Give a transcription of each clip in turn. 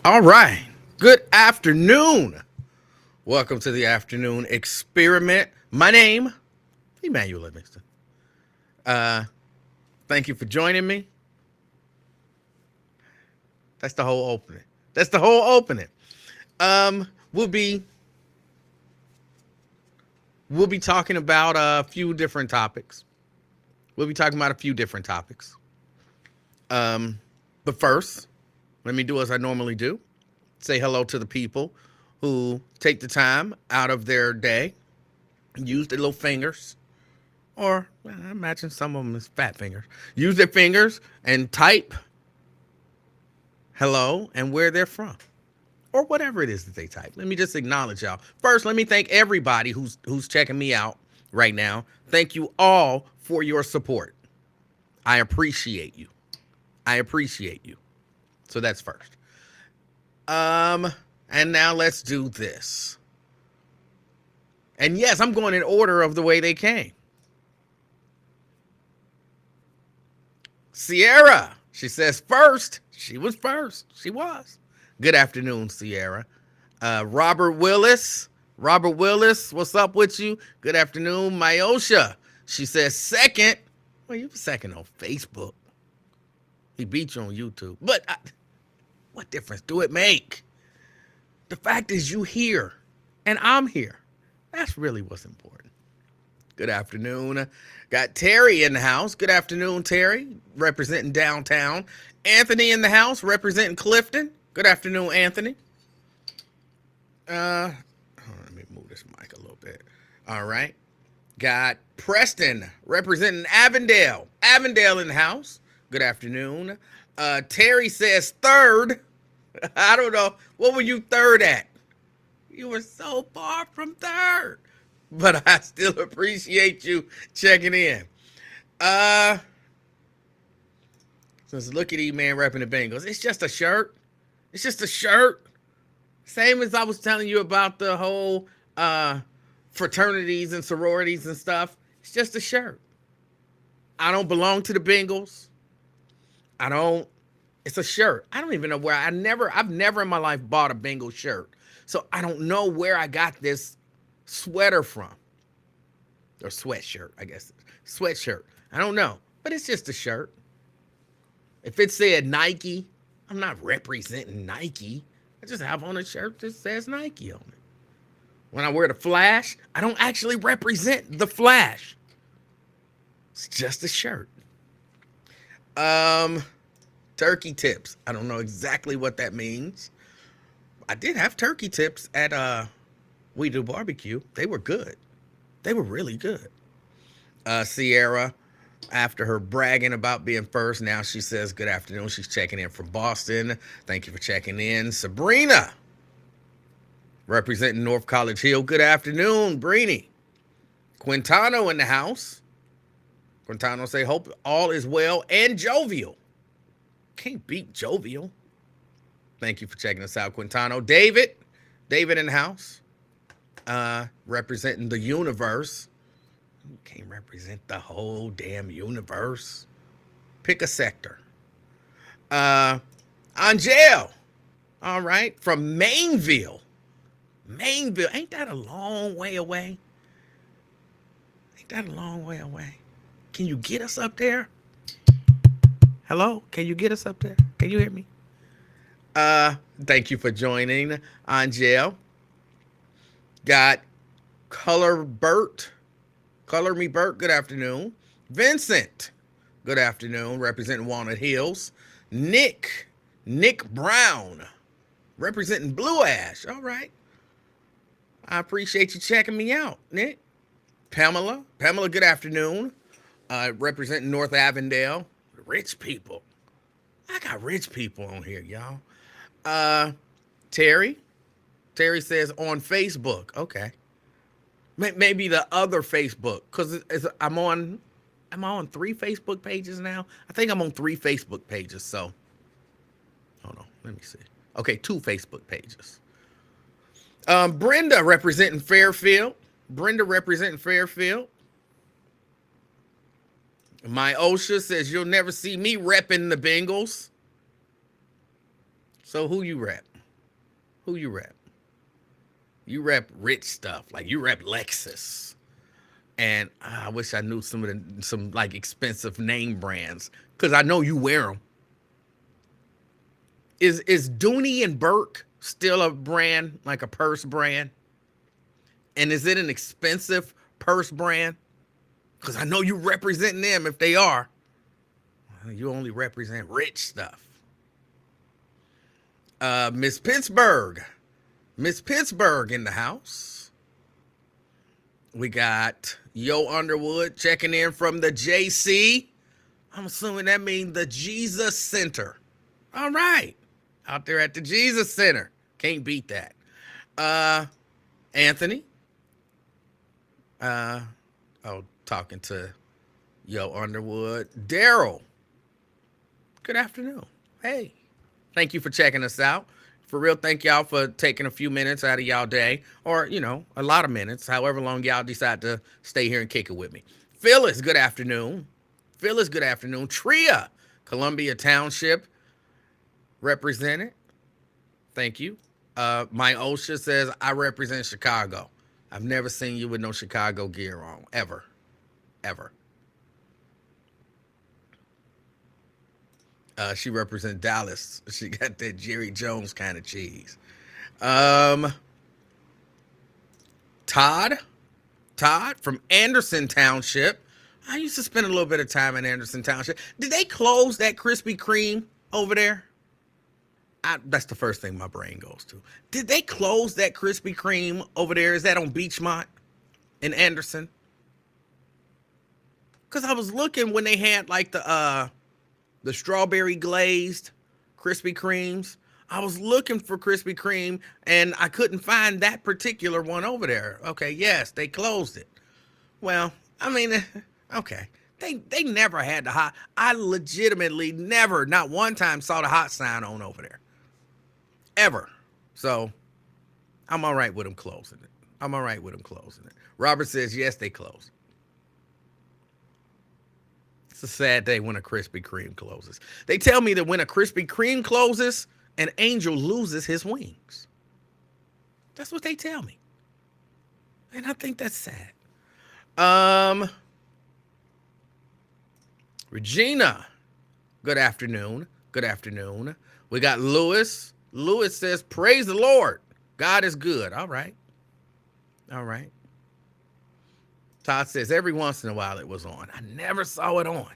All right. Good afternoon. Welcome to the afternoon experiment. My name, Emanuel Livingston. Uh, Thank you for joining me. That's the whole opening. That's the whole opening. We'll be talking about a few different topics. We'll be talking about a few different topics. Um, but first, let me do as I normally do. Say hello to the people who take the time out of their day, use their little fingers, or well, I imagine some of them is fat fingers. Use their fingers and type hello and where they're from, or whatever it is that they type. Let me just acknowledge y'all. First, let me thank everybody who's checking me out right now. Thank you all for your support. I appreciate you. I appreciate you. So that's first. And now let's do this. And yes, I'm going in order of the way they came. Sierra, she says first. She was first. She was. Good afternoon, Sierra. Robert Willis. Robert Willis, what's up with you? Good afternoon, Myosha. She says second. Well, you were second on Facebook. He beat you on YouTube. But what difference do it make? The fact is you here and I'm here. That's really what's important. Good afternoon. Got Terry in the house. Good afternoon, Terry, representing downtown. Anthony in the house, representing Clifton. Good afternoon, Anthony. Let me move this mic a little bit. All right. Got Preston, representing Avondale. Avondale in the house. Good afternoon. Terry says third. I don't know. What were you third at? You were so far from third. But I still appreciate you checking in. Since look at E-Man repping the Bengals. It's just a shirt. It's just a shirt. Same as I was telling you about the whole fraternities and sororities and stuff. It's just a shirt. I don't belong to the Bengals. It's a shirt. I don't even know where I've never in my life bought a Bengal shirt. So I don't know where I got this sweater from. Or sweatshirt, I guess. Sweatshirt. I don't know. But it's just a shirt. If it said Nike, I'm not representing Nike. I just have on a shirt that says Nike on it. When I wear the Flash, I don't actually represent the Flash. It's just a shirt. Turkey tips. I don't know exactly what that means. I did have turkey tips at We Do Barbecue. They were good. They were really good. Sierra, after her bragging about being first, now she says good afternoon. She's checking in from Boston. Thank you for checking in. Sabrina, representing North College Hill. Good afternoon, Breenie. Quintano in the house. Quintano say, hope all is well and jovial. Can't beat jovial. Thank you for checking us out, Quintano. David in the house. Representing the universe. You can't represent the whole damn universe. Pick a sector. Angel. All right. From Mainville. Mainville. Ain't that a long way away? Ain't that a long way away? Can you get us up there? Hello? Can you get us up there? Can you hear me? Thank you for joining, Angel. Got Color Me Bert, good afternoon. Vincent, good afternoon, representing Walnut Hills. Nick Brown, representing Blue Ash. All right. I appreciate you checking me out, Nick. Pamela, good afternoon. Representing North Avondale. Rich people. I got rich people on here, y'all. Terry says on Facebook. Okay. Maybe the other Facebook, because I'm on 3 Facebook pages now. I think I'm on 3 Facebook pages. So, hold on, let me see. Okay, 2 Facebook pages. Brenda representing Fairfield. My OSHA says you'll never see me repping the Bengals. So who you rep? Who you rep? You rep rich stuff. Like you rep Lexus. And I wish I knew some like expensive name brands because I know you wear them. Is Dooney and Burke still a brand, like a purse brand? And is it an expensive purse brand? Because I know you representing them if they are. You only represent rich stuff. Miss Pittsburgh. Miss Pittsburgh in the house. We got Yo Underwood checking in from the JC. I'm assuming that means the Jesus Center. All right. Out there at the Jesus Center. Can't beat that. Anthony. Talking to Yo Underwood. Daryl. Good afternoon. Hey. Thank you for checking us out. For real, thank y'all for taking a few minutes out of y'all day. Or, a lot of minutes. However long y'all decide to stay here and kick it with me. Phyllis, good afternoon. Phyllis, good afternoon. Tria, Columbia Township. Represented. Thank you. My OSHA says I represent Chicago. I've never seen you with no Chicago gear on. Ever. She represents Dallas. She got that Jerry Jones kind of cheese. Todd from Anderson Township. I used to spend a little bit of time in Anderson Township. Did they close that Krispy Kreme over there? That's the first thing my brain goes to. Did they close that Krispy Kreme over there? Is that on Beachmont in Anderson? Because I was looking when they had like the strawberry glazed Krispy Kremes. I was looking for Krispy Kreme and I couldn't find that particular one over there. Okay, yes, they closed it. Well, I mean, okay. They never had the hot. I legitimately never, not one time, saw the hot sign on over there. Ever. So I'm all right with them closing it. Robert says, yes, they closed. It's a sad day when a Krispy Kreme closes. They tell me that when a Krispy Kreme closes, an angel loses his wings. That's what they tell me. And I think that's sad. Regina, good afternoon. We got Lewis. Lewis says, praise the Lord. God is good. All right. Todd says, every once in a while it was on. I never saw it on.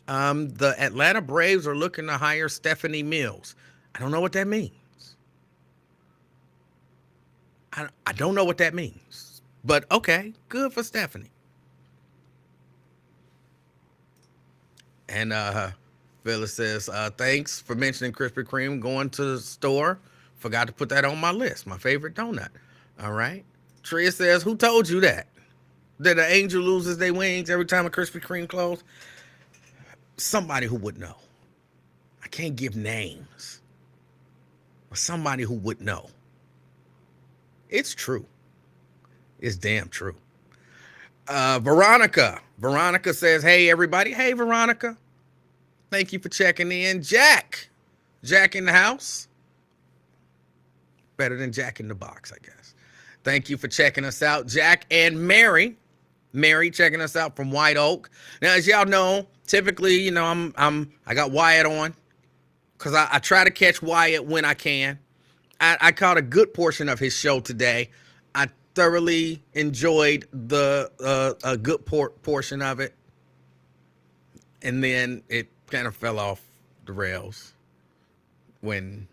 The Atlanta Braves are looking to hire Stephanie Mills. I don't know what that means. I don't know what that means. But okay, good for Stephanie. And Phyllis says, thanks for mentioning Krispy Kreme. Going to the store. Forgot to put that on my list. My favorite donut. All right. Tria says, who told you that? That an angel loses their wings every time a Krispy Kreme closes? Somebody who would know. I can't give names. But somebody who would know. It's true. It's damn true. Veronica. Veronica says, hey, everybody. Hey, Veronica. Thank you for checking in. Jack. Jack in the house. Better than Jack in the box, I guess. Thank you for checking us out. Jack and Mary. Mary checking us out from White Oak. Now, as y'all know, typically, I got Wyatt on because I try to catch Wyatt when I can. I caught a good portion of his show today. I thoroughly enjoyed a good portion of it. And then it kind of fell off the rails when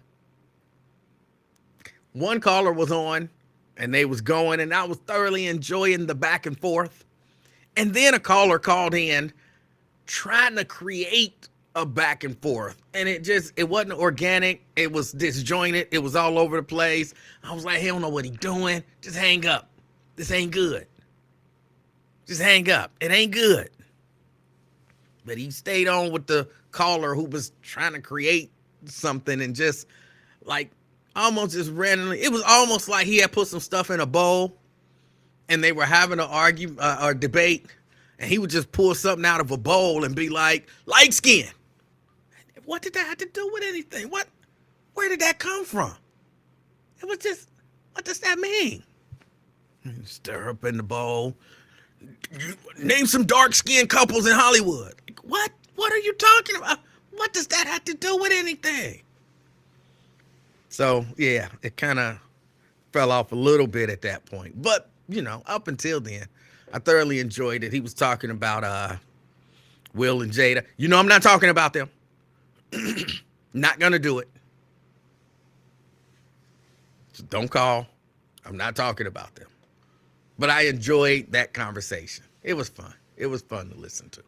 one caller was on and they was going and I was thoroughly enjoying the back and forth. And then a caller called in trying to create a back and forth. And it wasn't organic. It was disjointed. It was all over the place. I was like, he don't know what he's doing. Just hang up. This ain't good. Just hang up. It ain't good. But he stayed on with the caller who was trying to create something and just like almost just randomly. It was almost like he had put some stuff in a bowl and they were having an argument or debate. And he would just pull something out of a bowl and be like, light skin. What did that have to do with anything? Where did that come from? It was just, what does that mean? Stir up in the bowl. Name some dark-skinned couples in Hollywood. What? What are you talking about? What does that have to do with anything? So, yeah, it kind of fell off a little bit at that point. But, up until then, I thoroughly enjoyed it. He was talking about Will and Jada. I'm not talking about them. Not going to do it. So don't call. I'm not talking about them. But I enjoyed that conversation. It was fun. It was fun to listen to.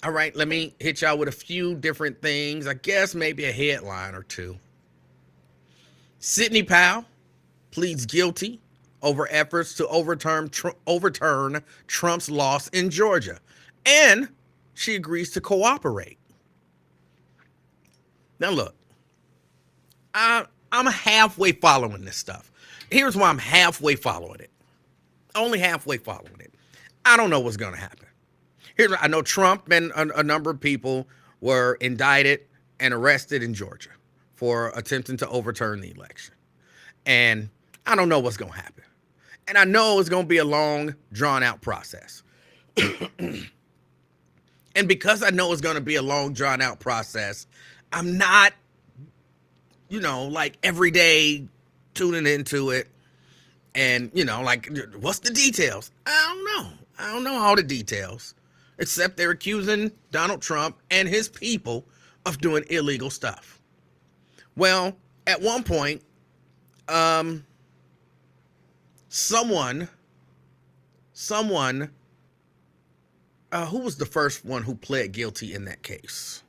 All right, let me hit y'all with a few different things. I guess maybe a headline or two. Sidney Powell pleads guilty over efforts to overturn Trump's loss in Georgia. And she agrees to cooperate. Now look, I'm halfway following this stuff. Here's why I'm halfway following it. Only halfway following it. I don't know what's going to happen. I know Trump and a number of people were indicted and arrested in Georgia for attempting to overturn the election. And I don't know what's going to happen. And I know it's going to be a long, drawn-out process. And because I know it's going to be a long, drawn-out process, I'm not, like every day tuning into it and, what's the details? I don't know all the details, except they're accusing Donald Trump and his people of doing illegal stuff. Well, at one point, someone, who was the first one who pled guilty in that case?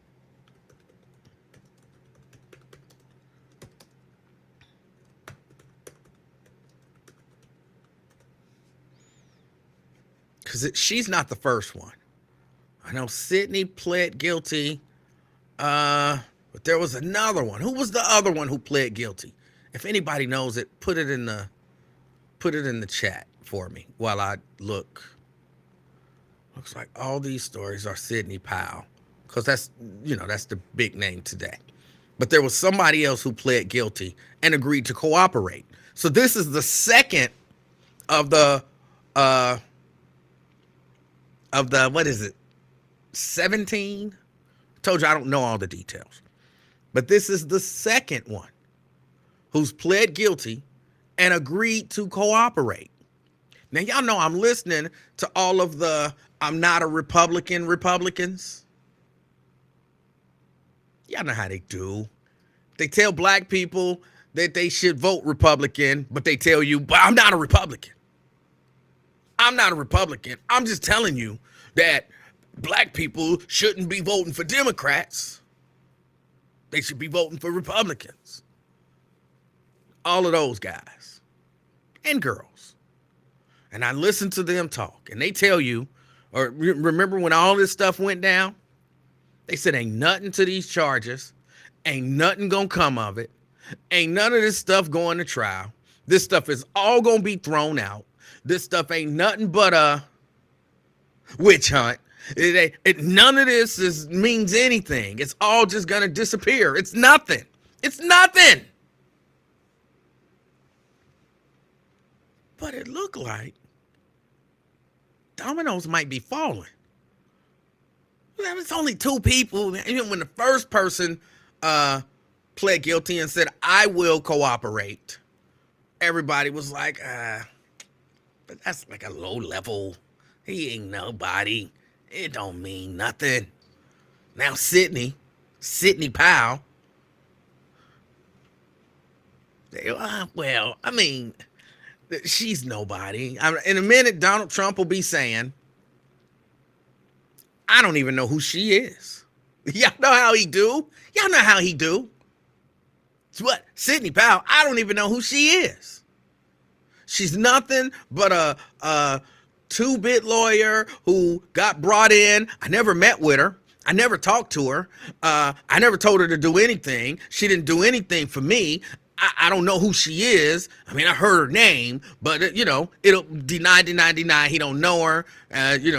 Because she's not the first one. I know Sidney pled guilty, but there was another one. Who was the other one who pled guilty? If anybody knows it, put it in the chat for me while I look. Looks like all these stories are Sidney Powell, because that's the big name today. But there was somebody else who pled guilty and agreed to cooperate. So this is the second of the what is it? 17? I told you I don't know all the details. But this is the second one who's pled guilty and agreed to cooperate. Now, y'all know I'm listening to all of the I'm not a Republicans. Y'all know how they do. They tell black people that they should vote Republican, but they tell you, but I'm not a Republican. I'm not a Republican. I'm just telling you that black people shouldn't be voting for Democrats. They should be voting for Republicans. All of those guys and girls. And I listen to them talk, and they tell you, or remember when all this stuff went down? They said ain't nothing to these charges. Ain't nothing gonna come of it. Ain't none of this stuff going to trial. This stuff is all gonna be thrown out. This stuff ain't nothing but a witch hunt. None of this means anything. It's all just going to disappear. It's nothing. It's nothing. But it looked like dominoes might be falling. It's only two people. Even when the first person pled guilty and said, I will cooperate, everybody was like, but that's like a low level. He ain't nobody. It don't mean nothing. Now Sidney Powell. Well, I mean, she's nobody. In a minute, Donald Trump will be saying, I don't even know who she is. Y'all know how he do? Y'all know how he do? It's what? Sidney Powell, I don't even know who she is. She's nothing but a two-bit lawyer who got brought in. I never met with her. I never talked to her. I never told her to do anything. She didn't do anything for me. I don't know who she is. I mean, I heard her name, but it'll deny. He don't know her.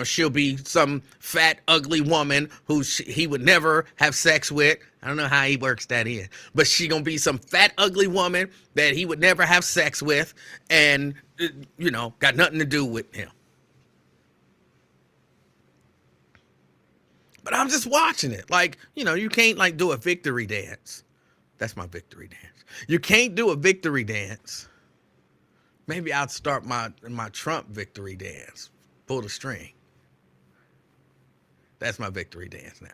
She'll be some fat, ugly woman who he would never have sex with. I don't know how he works that in, but she gonna be some fat, ugly woman that he would never have sex with, and got nothing to do with him. But I'm just watching it. Like, you can't like do a victory dance. That's my victory dance. You can't do a victory dance. Maybe I'll start my Trump victory dance. Pull the string. That's my victory dance now.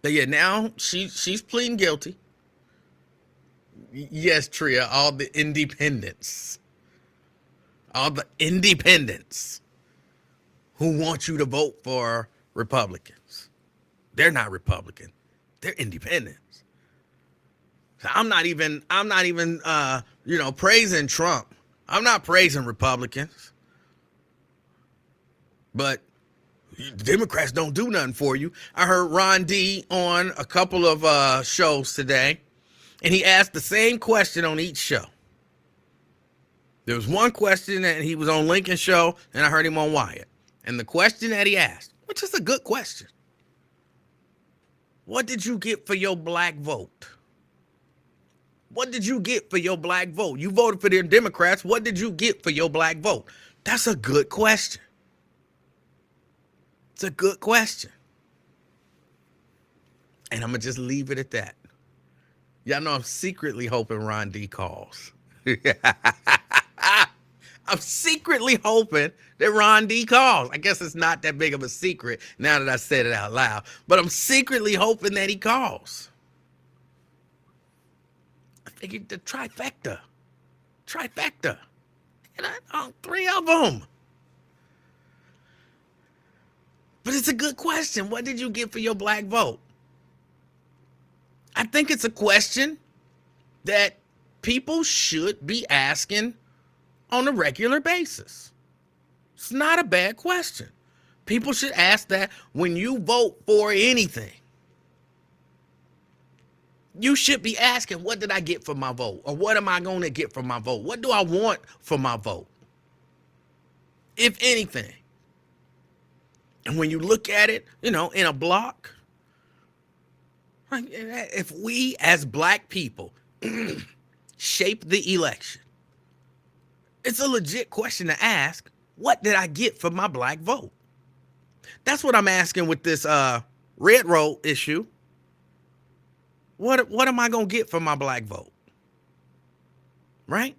But yeah, now she's pleading guilty. Yes, Tria, all the independents who want you to vote for Republicans. They're not Republican. They're independents. So I'm not even praising Trump. I'm not praising Republicans. But Democrats don't do nothing for you. I heard Ron D on a couple of shows today, and he asked the same question on each show. There was one question that he was on Lincoln's show, and I heard him on Wyatt. And the question that he asked, which is a good question, what did you get for your black vote? What did you get for your black vote? You voted for the Democrats. What did you get for your black vote? That's a good question. It's a good question. And I'm going to just leave it at that. Y'all know I'm secretly hoping Ron D calls. I'm secretly hoping that Ron D calls. I guess it's not that big of a secret now that I said it out loud. But I'm secretly hoping that he calls. I figured the trifecta. And three of them. But it's a good question. What did you get for your black vote? I think it's a question that people should be asking on a regular basis. It's not a bad question. People should ask that when you vote for anything. You should be asking, what did I get for my vote? Or what am I going to get for my vote? What do I want for my vote? If anything. And when you look at it, in a block, if we as black people shape the election, it's a legit question to ask, what did I get for my black vote? That's what I'm asking with this red roll issue. What am I going to get for my black vote? Right?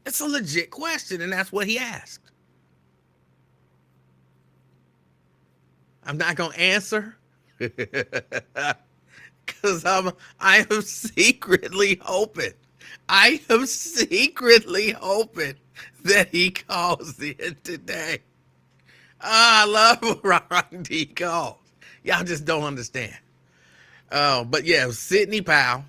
It's a legit question, and that's what he asked. I'm not going to answer because I am secretly hoping. I am secretly hoping that he calls in today. I love when Ron D calls. Y'all just don't understand. But yeah, Sidney Powell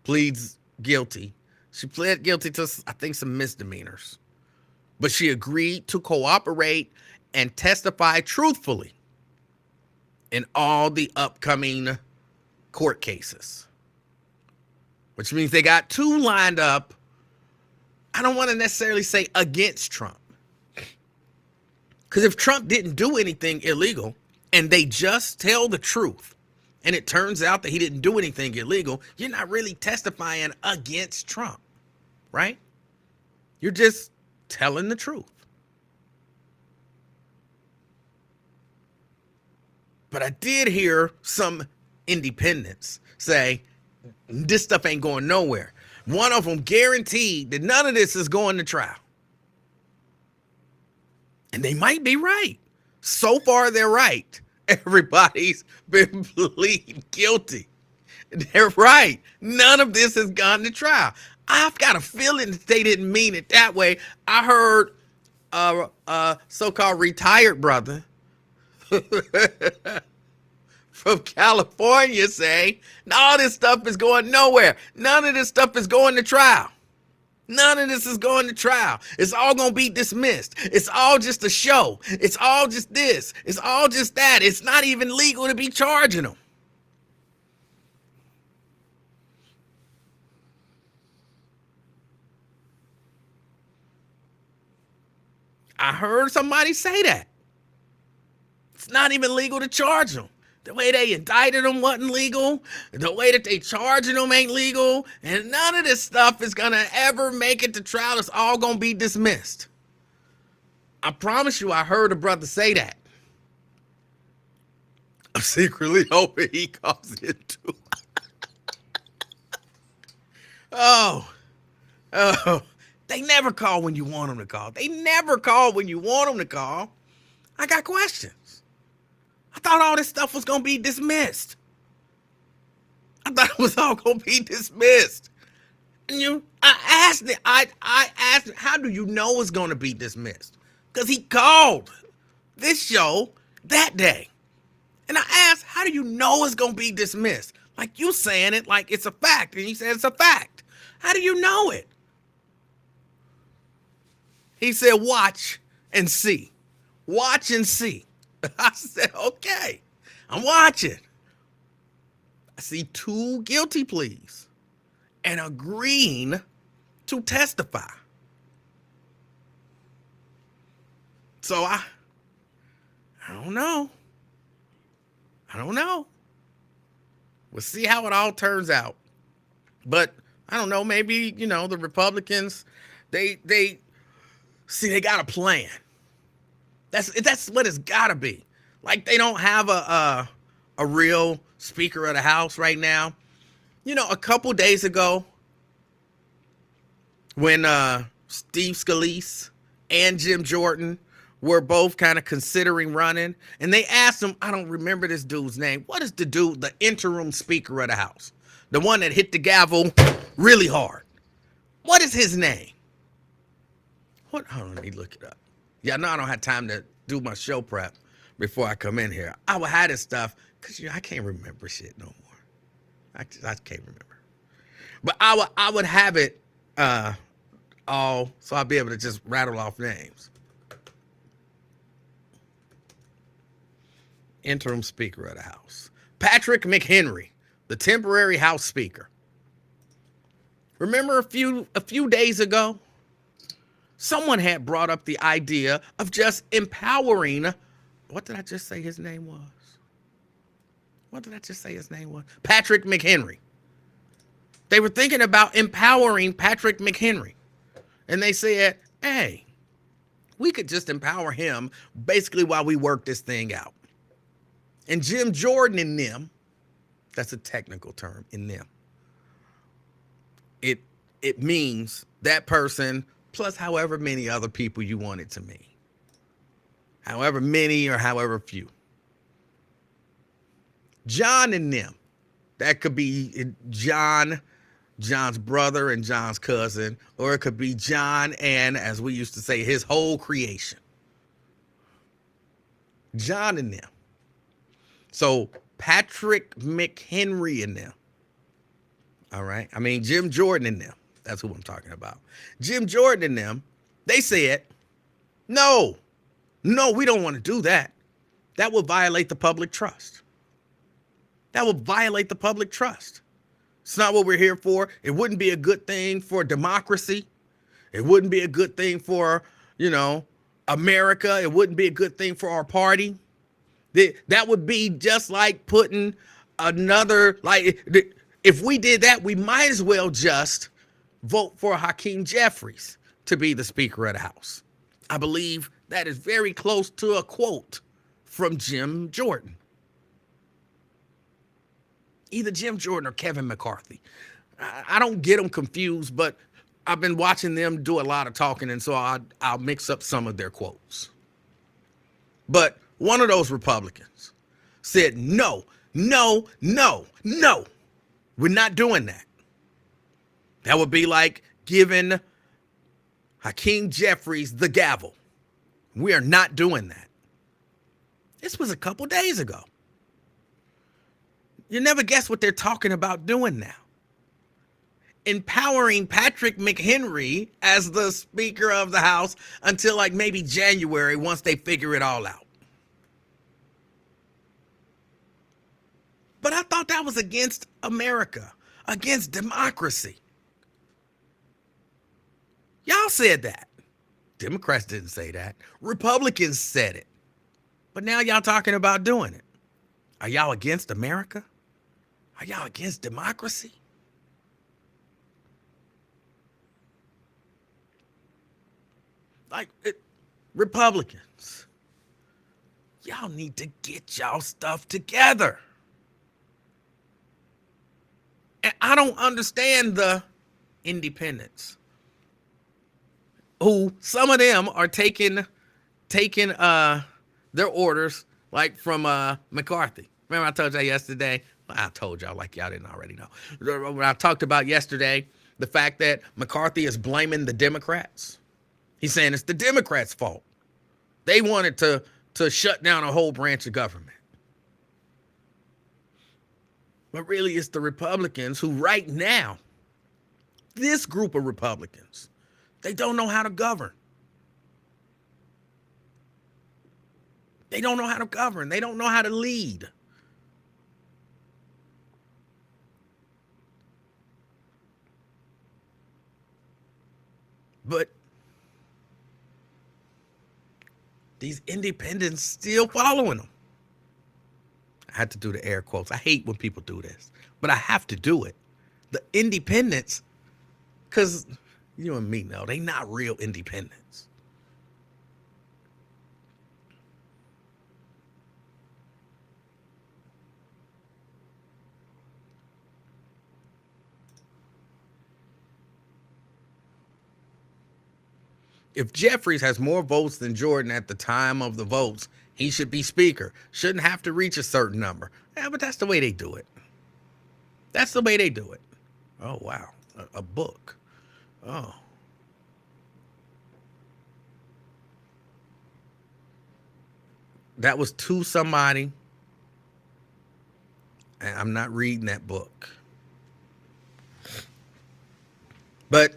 pleads guilty. She pled guilty to, I think, some misdemeanors. But she agreed to cooperate and testify truthfully in all the upcoming court cases. Which means they got two lined up. I don't want to necessarily say against Trump. Because if Trump didn't do anything illegal and they just tell the truth, and it turns out that he didn't do anything illegal, you're not really testifying against Trump, right? You're just telling the truth. But I did hear some independents say, this stuff ain't going nowhere. One of them guaranteed that none of this is going to trial. And they might be right. So far, they're right. Everybody's been pleading guilty. They're right. None of this has gone to trial. I've got a feeling that they didn't mean it that way. I heard a so-called retired brother from California say, all this stuff is going nowhere. None of this stuff is going to trial. None of this is going to trial. It's all going to be dismissed. It's all just a show. It's all just this. It's all just that. It's not even legal to be charging them. I heard somebody say that. It's not even legal to charge them. The way they indicted them wasn't legal. The way that they charging them ain't legal. And none of this stuff is going to ever make it to trial. It's all going to be dismissed. I promise you, I heard a brother say that. I'm secretly hoping he calls it too. Oh. They never call when you want them to call. They never call when you want them to call. I got questions. I thought all this stuff was going to be dismissed. I thought it was all going to be dismissed. And I asked him, how do you know it's going to be dismissed? Because he called this show that day. And I asked, how do you know it's going to be dismissed? Like you saying it like it's a fact. And he said it's a fact. How do you know it? He said, watch and see. Watch and see. I said, okay, I'm watching. I see 2 guilty pleas and agreeing to testify. So I don't know. We'll see how it all turns out. But I don't know, maybe, the Republicans, they got a plan. That's what it's gotta be. Like they don't have a real Speaker of the House right now. A couple days ago, when Steve Scalise and Jim Jordan were both kind of considering running, and they asked him, I don't remember this dude's name. What is the interim Speaker of the House? The one that hit the gavel really hard. What is his name? Hold on, let me look it up. Yeah, no, I don't have time to do my show prep before I come in here. I would have this stuff because I can't remember shit no more. I can't remember. But I would have it all so I'll be able to just rattle off names. Interim Speaker of the House. Patrick McHenry, the temporary House Speaker. Remember a few days ago? Someone had brought up the idea of just empowering, what did I just say his name was? Patrick McHenry. They were thinking about empowering Patrick McHenry. And they said, hey, we could just empower him basically while we work this thing out. And Jim Jordan and them, that's a technical term, in them. It means that person plus however many other people you want it to mean. However many or however few. John and them. That could be John's brother and John's cousin, or it could be John and, as we used to say, his whole creation. John and them. So Patrick McHenry and them. All right. I mean, Jim Jordan and them. That's who I'm talking about. Jim Jordan and them, they said, no, we don't want to do that. That will violate the public trust. It's not what we're here for. It wouldn't be a good thing for democracy. It wouldn't be a good thing for, America. It wouldn't be a good thing for our party. That would be just like putting another, if we did that, we might as well just vote for Hakeem Jeffries to be the Speaker of the House. I believe that is very close to a quote from Jim Jordan. Either Jim Jordan or Kevin McCarthy. I don't get them confused, but I've been watching them do a lot of talking, and so I'll mix up some of their quotes. But one of those Republicans said, no, we're not doing that. That would be like giving Hakeem Jeffries the gavel. We are not doing that. This was a couple days ago. You never guess what they're talking about doing now. empowering Patrick McHenry as the Speaker of the House until like maybe January once they figure it all out. But I thought that was against America, against democracy. Y'all said that. Democrats didn't say that. Republicans said it. But now y'all talking about doing it. Are y'all against America? Are y'all against democracy? Republicans, y'all need to get y'all stuff together. And I don't understand the independents, who some of them are taking their orders like from McCarthy. Remember I told y'all yesterday? Well, I told y'all like y'all didn't already know. When I talked about yesterday, the fact that McCarthy is blaming the Democrats. He's saying it's the Democrats' fault. They wanted to shut down a whole branch of government. But really, it's the Republicans who right now, this group of Republicans, they don't know how to govern. They don't know how to govern. They don't know how to lead. But these independents still following them. I had to do the air quotes. I hate when people do this, but I have to do it. The independents, because you and me know, they not real independents. If Jeffries has more votes than Jordan at the time of the votes, he should be speaker. Shouldn't have to reach a certain number. Yeah, but that's the way they do it. That's the way they do it. Oh, wow. A book. Oh. That was to somebody. And I'm not reading that book. But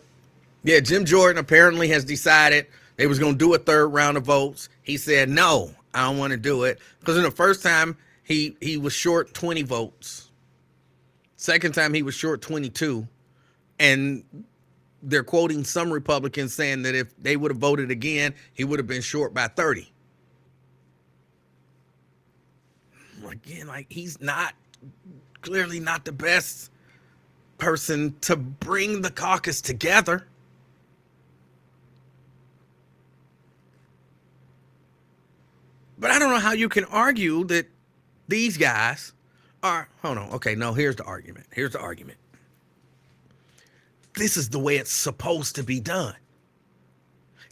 yeah, Jim Jordan apparently has decided they was going to do a third round of votes. He said, no, I don't want to do it. Because in the first time, he was short 20 votes. Second time, he was short 22. And they're quoting some Republicans saying that if they would have voted again, he would have been short by 30. Again, like, he's clearly not the best person to bring the caucus together. But I don't know how you can argue that these guys are, hold on, okay, no, here's the argument. This is the way it's supposed to be done.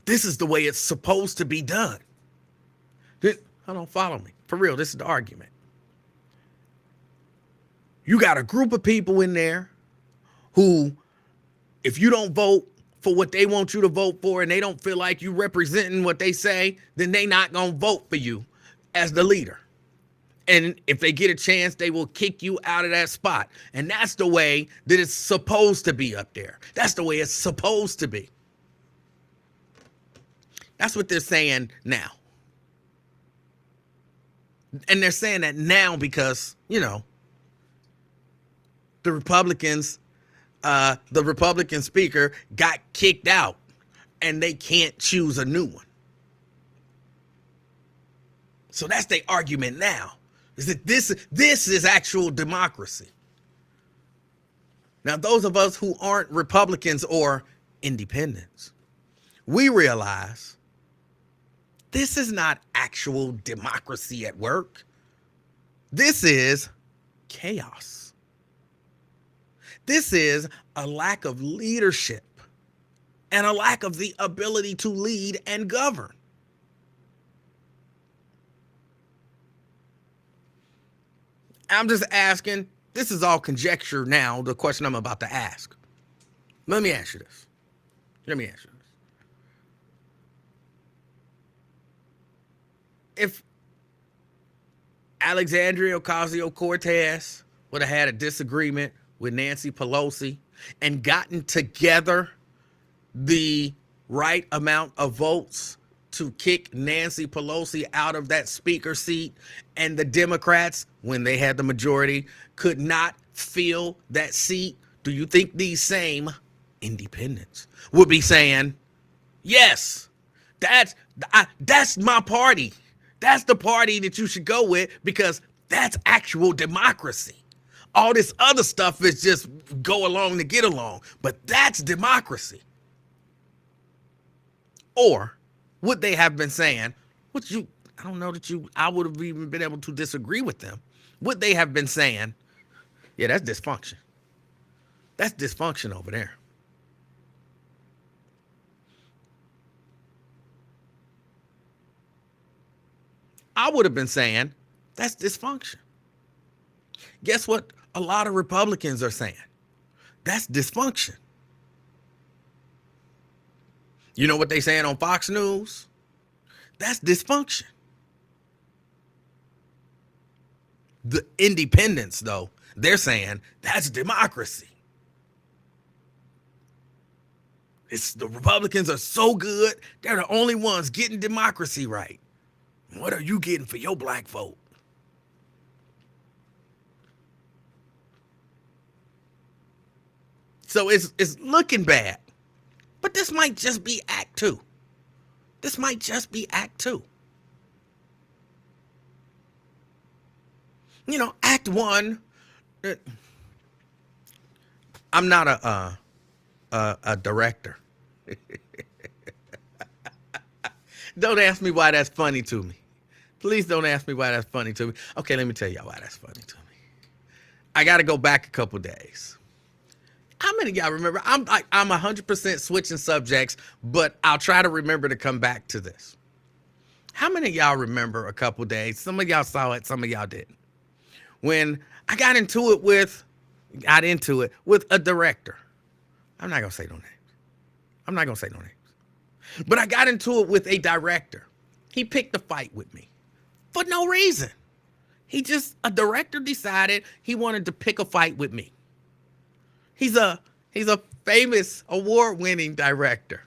This is the way it's supposed to be done. Hold on, follow me. For real, this is the argument. You got a group of people in there who, if you don't vote for what they want you to vote for and they don't feel like you representing what they say, then they not going to vote for you as the leader. And if they get a chance, they will kick you out of that spot. And that's the way that it's supposed to be up there. That's the way it's supposed to be. That's what they're saying now. And they're saying that now because, you know, the Republican speaker got kicked out and they can't choose a new one. So that's their argument now, is that this is actual democracy. Now, those of us who aren't Republicans or independents, we realize this is not actual democracy at work. This is chaos. This is a lack of leadership and a lack of the ability to lead and govern. I'm just asking, this is all conjecture now, the question I'm about to ask. Let me ask you this. If Alexandria Ocasio-Cortez would have had a disagreement with Nancy Pelosi and gotten together the right amount of votes to kick Nancy Pelosi out of that speaker seat, and the Democrats, when they had the majority, could not fill that seat, do you think these same independents would be saying, yes, that's my party. That's the party that you should go with, because that's actual democracy. All this other stuff is just go along to get along, but that's democracy. Or would they have been saying, I don't know that I would have even been able to disagree with them. Would they have been saying, yeah, that's dysfunction. That's dysfunction over there. I would have been saying, that's dysfunction. Guess what a lot of Republicans are saying? That's dysfunction. You know what they saying on Fox News? That's dysfunction. The independents, though, they're saying that's democracy. The Republicans are so good, they're the only ones getting democracy right. What are you getting for your black vote? So it's looking bad. But this might just be Act 2. This might just be Act 2. You know, Act 1, I'm not a director. Don't ask me why that's funny to me. Please don't ask me why that's funny to me. Okay, let me tell y'all why that's funny to me. I got to go back a couple days. How many of y'all remember? I'm 100% switching subjects, but I'll try to remember to come back to this. How many of y'all remember a couple days? Some of y'all saw it, some of y'all didn't. When I got into it with a director. I'm not going to say no names. But I got into it with a director. He picked a fight with me for no reason. A director decided he wanted to pick a fight with me. He's a famous award-winning director.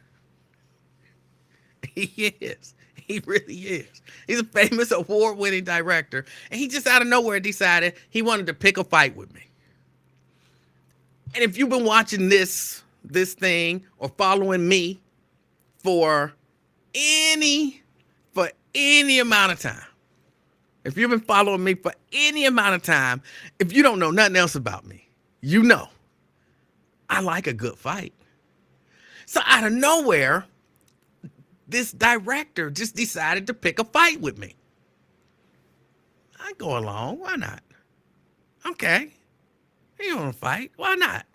He is. He really is. He's a famous award-winning director. And he just out of nowhere decided he wanted to pick a fight with me. And if you've been watching this thing or following me for any amount of time, if you've been following me for any amount of time, if you don't know nothing else about me, you know I like a good fight. So out of nowhere, this director just decided to pick a fight with me. I go along. Why not? Okay. You want to fight? Why not?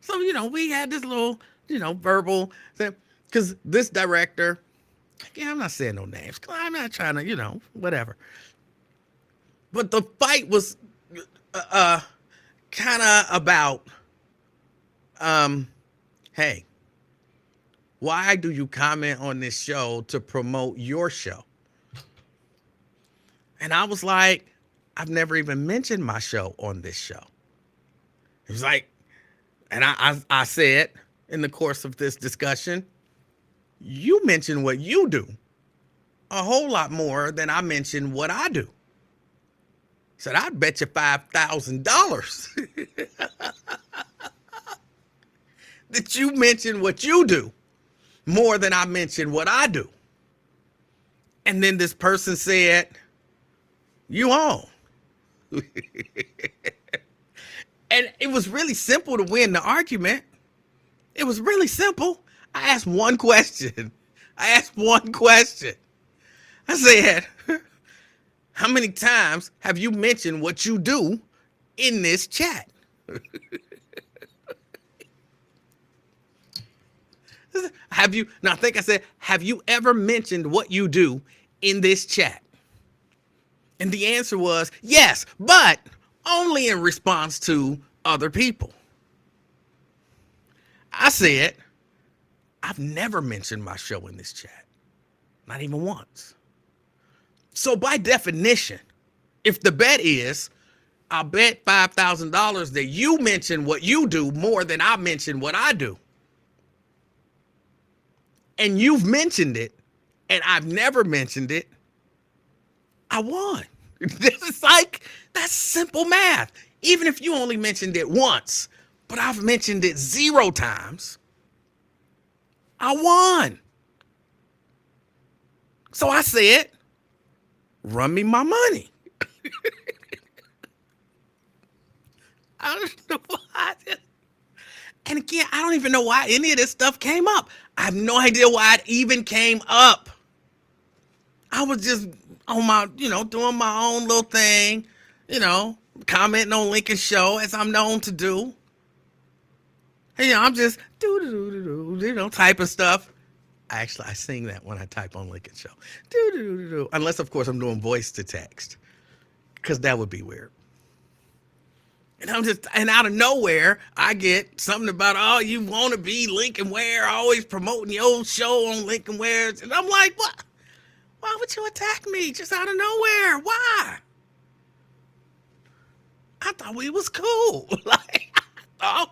So, we had this little, verbal thing. Because this director, I'm not saying no names. I'm not trying to, whatever. But the fight was kind of about, hey, why do you comment on this show to promote your show? And I was like, I've never even mentioned my show on this show. It was like, and I said in the course of this discussion, you mention what you do a whole lot more than I mention what I do. He said, I'd bet you $5,000 that you mention what you do more than I mention what I do. And then this person said, you on. And it was really simple to win the argument. It was really simple. I asked one question. I said, how many times have you mentioned what you do in this chat? Have you ever mentioned what you do in this chat? And the answer was yes, but only in response to other people. I said, I've never mentioned my show in this chat. Not even once. So by definition, if the bet is I'll bet $5,000 that you mention what you do more than I mention what I do. And you've mentioned it, and I've never mentioned it. I won. This is like, that's simple math. Even if you only mentioned it once, but I've mentioned it 0 times, I won. So I said, run me my money. I don't know why. And again, I don't even know why any of this stuff came up. I have no idea why it even came up. I was just on my, doing my own little thing, commenting on Lincoln's show as I'm known to do. And, I'm just typing stuff. Actually, I sing that when I type on Lincoln's show. Unless, of course, I'm doing voice to text, because that would be weird. And out of nowhere, I get something about, oh, you want to be Lincoln Ware, always promoting your show on Lincoln Ware. And I'm like, what? Why would you attack me just out of nowhere? Why? I thought we was cool. I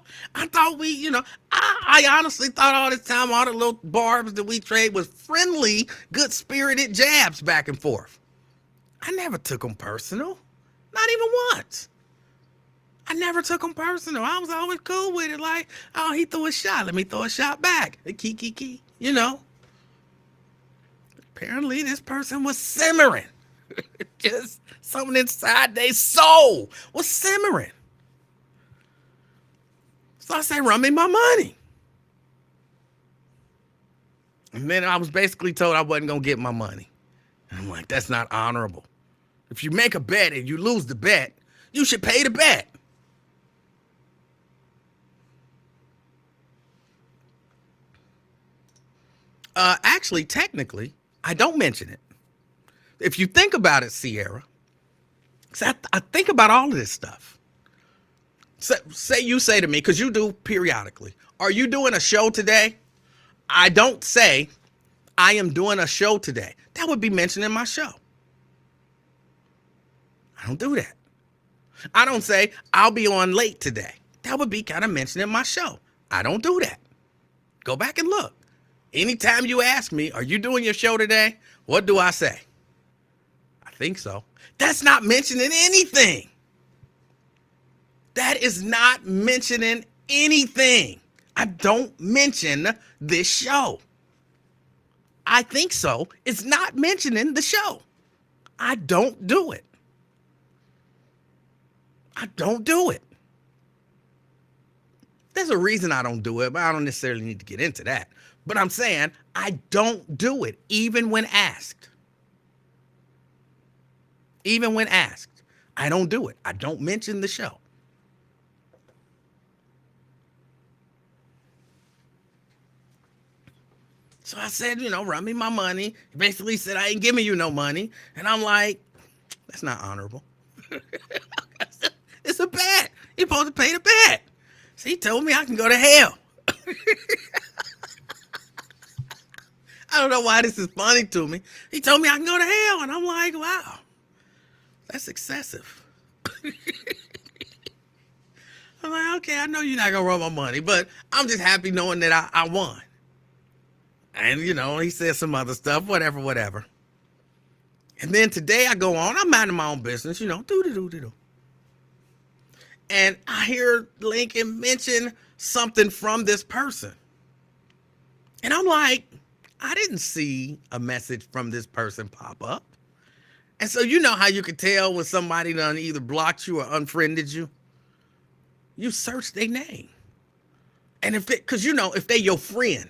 thought we, I honestly thought all this time, all the little barbs that we trade was friendly, good-spirited jabs back and forth. I never took them personal. Not even once. I never took them personal. I was always cool with it. Like, oh, he threw a shot. Let me throw a shot back. Key. Apparently, this person was simmering. Just something inside their soul was simmering. So I said, run me my money. And then I was basically told I wasn't going to get my money. And I'm like, that's not honorable. If you make a bet and you lose the bet, you should pay the bet. Actually, technically, I don't mention it. If you think about it, Sierra, I think about all of this stuff. Say you say to me, because you do periodically, are you doing a show today? I don't say, I am doing a show today. That would be mentioned in my show. I don't do that. I don't say, I'll be on late today. That would be kind of mentioned in my show. I don't do that. Go back and look. Anytime you ask me, are you doing your show today? What do I say? I think so. That's not mentioning anything. That is not mentioning anything. I don't mention this show. I think so. It's not mentioning the show. I don't do it. I don't do it. There's a reason I don't do it, but I don't necessarily need to get into that. But I'm saying I don't do it, even when asked. Even when asked, I don't do it. I don't mention the show. So I said, run me my money. He basically said, I ain't giving you no money. And I'm like, that's not honorable. It's a bet. You're supposed to pay the bet. So he told me I can go to hell. I don't know why this is funny to me. He told me I can go to hell. And I'm like, wow, that's excessive. I'm like, okay, I know you're not going to run my money, but I'm just happy knowing that I won. And, he said some other stuff, whatever. And then today I go on, I'm minding my own business, do. And I hear Lincoln mention something from this person. And I'm like, I didn't see a message from this person pop up. And so you know how you can tell when somebody done either blocked you or unfriended you? You search their name. And if they your friend,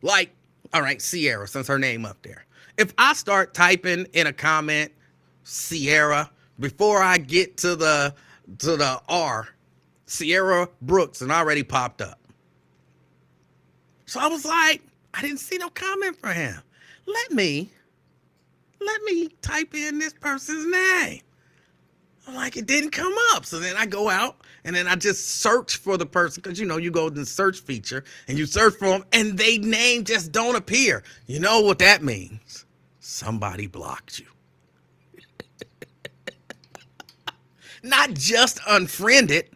like, all right, Sierra, since her name up there. If I start typing in a comment, Sierra, before I get to the R, Sierra Brooks, and already popped up. So I was like, I didn't see no comment for him. Let me type in this person's name. I'm like, it didn't come up. So then I go out and then I just search for the person, because you go to the search feature and you search for them and they name just don't appear. You know what that means? Somebody blocked you. Not just unfriended,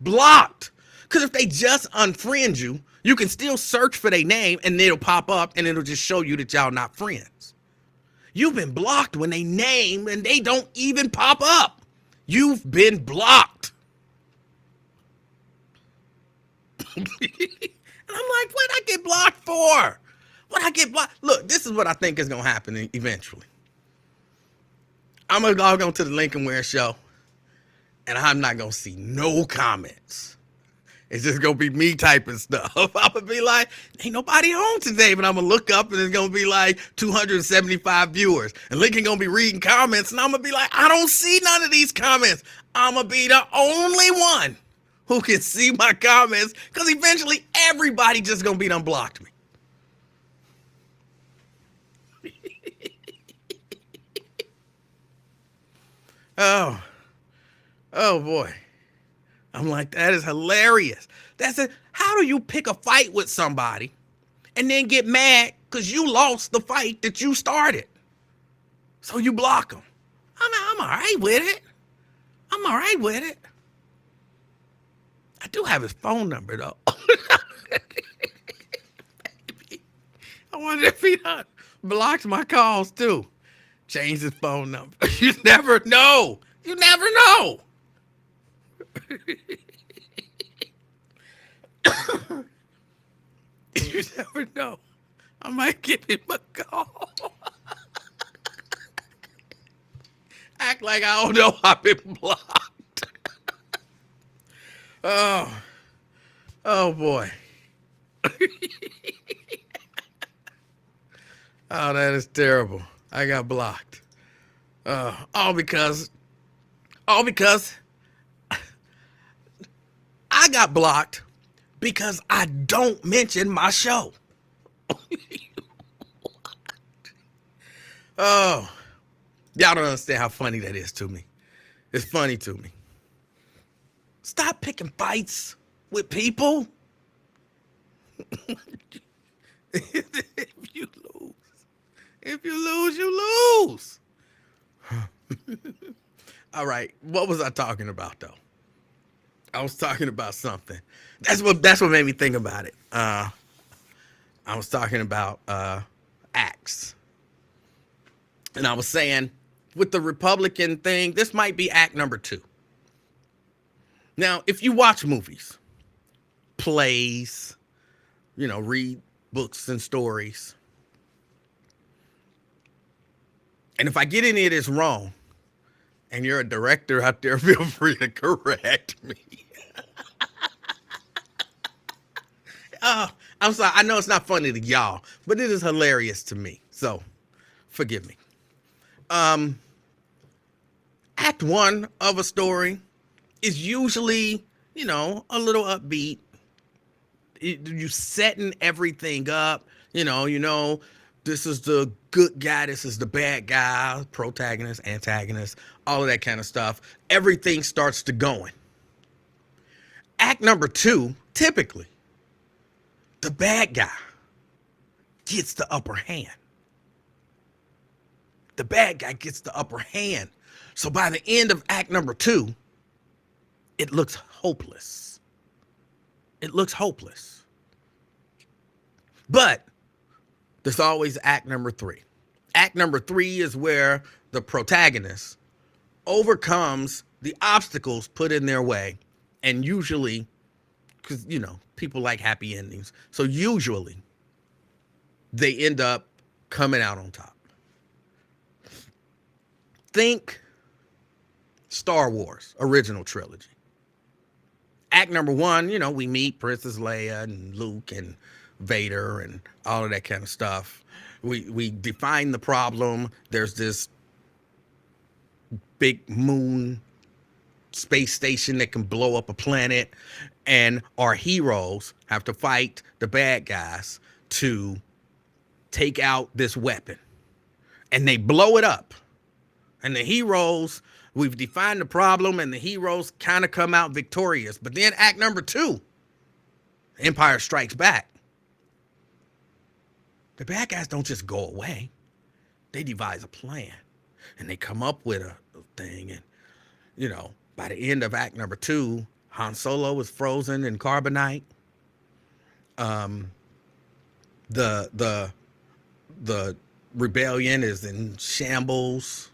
blocked. Because if they just unfriend you, you can still search for their name and it'll pop up and it'll just show you that y'all not friends. You've been blocked when they name and they don't even pop up. You've been blocked. And I'm like, what'd I get blocked for? What'd I get blocked? Look, this is what I think is going to happen eventually. I'm going to log on to the Lincoln Ware show and I'm not going to see no comments. It's just going to be me typing stuff. I'm going to be like, ain't nobody on today, but I'm going to look up and it's going to be like 275 viewers. And Lincoln going to be reading comments and I'm going to be like, I don't see none of these comments. I'm going to be the only one who can see my comments because eventually everybody just going to be done blocked me. Oh boy. I'm like, that is hilarious. That's it. How do you pick a fight with somebody and then get mad because you lost the fight that you started? So you block them. I'm all right with it. I'm all right with it. I do have his phone number, though. I wonder if he blocked my calls, too. Changed his phone number. You never know. You never know. You never know. I might give him a call. Act like I don't know I've been blocked. Oh boy. Oh, that is terrible. I got blocked. All because I got blocked because I don't mention my show. Oh, y'all don't understand how funny that is to me. It's funny to me. Stop picking fights with people. If you lose, you lose. All right, what was I talking about though? I was talking about something. That's what made me think about it. I was talking about acts. And I was saying with the Republican thing, this might be act number 2. Now, if you watch movies, plays, read books and stories, and if I get any of this wrong, and you're a director out there, feel free to correct me. I'm sorry. I know it's not funny to y'all, but it is hilarious to me. So forgive me. Act 1 of a story is usually, a little upbeat. You setting everything up, this is the good guy, this is the bad guy, protagonist, antagonist, all of that kind of stuff. Everything starts to going. Act number 2, typically, the bad guy gets the upper hand. The bad guy gets the upper hand. So by the end of act number 2, it looks hopeless. It looks hopeless. But there's always act number 3. Act number 3 is where the protagonist overcomes the obstacles put in their way. And usually, because, people like happy endings. So usually, they end up coming out on top. Think Star Wars original trilogy. Act number 1, we meet Princess Leia and Luke and Vader and all of that kind of stuff. We define the problem. There's this big moon space station that can blow up a planet, and our heroes have to fight the bad guys to take out this weapon. And they blow it up. And the heroes, we've defined the problem, and the heroes kind of come out victorious. But then act number 2, Empire Strikes Back. The bad guys don't just go away. They devise a plan. And they come up with a thing. And, By the end of act number 2, Han Solo is frozen in carbonite. The the rebellion is in shambles.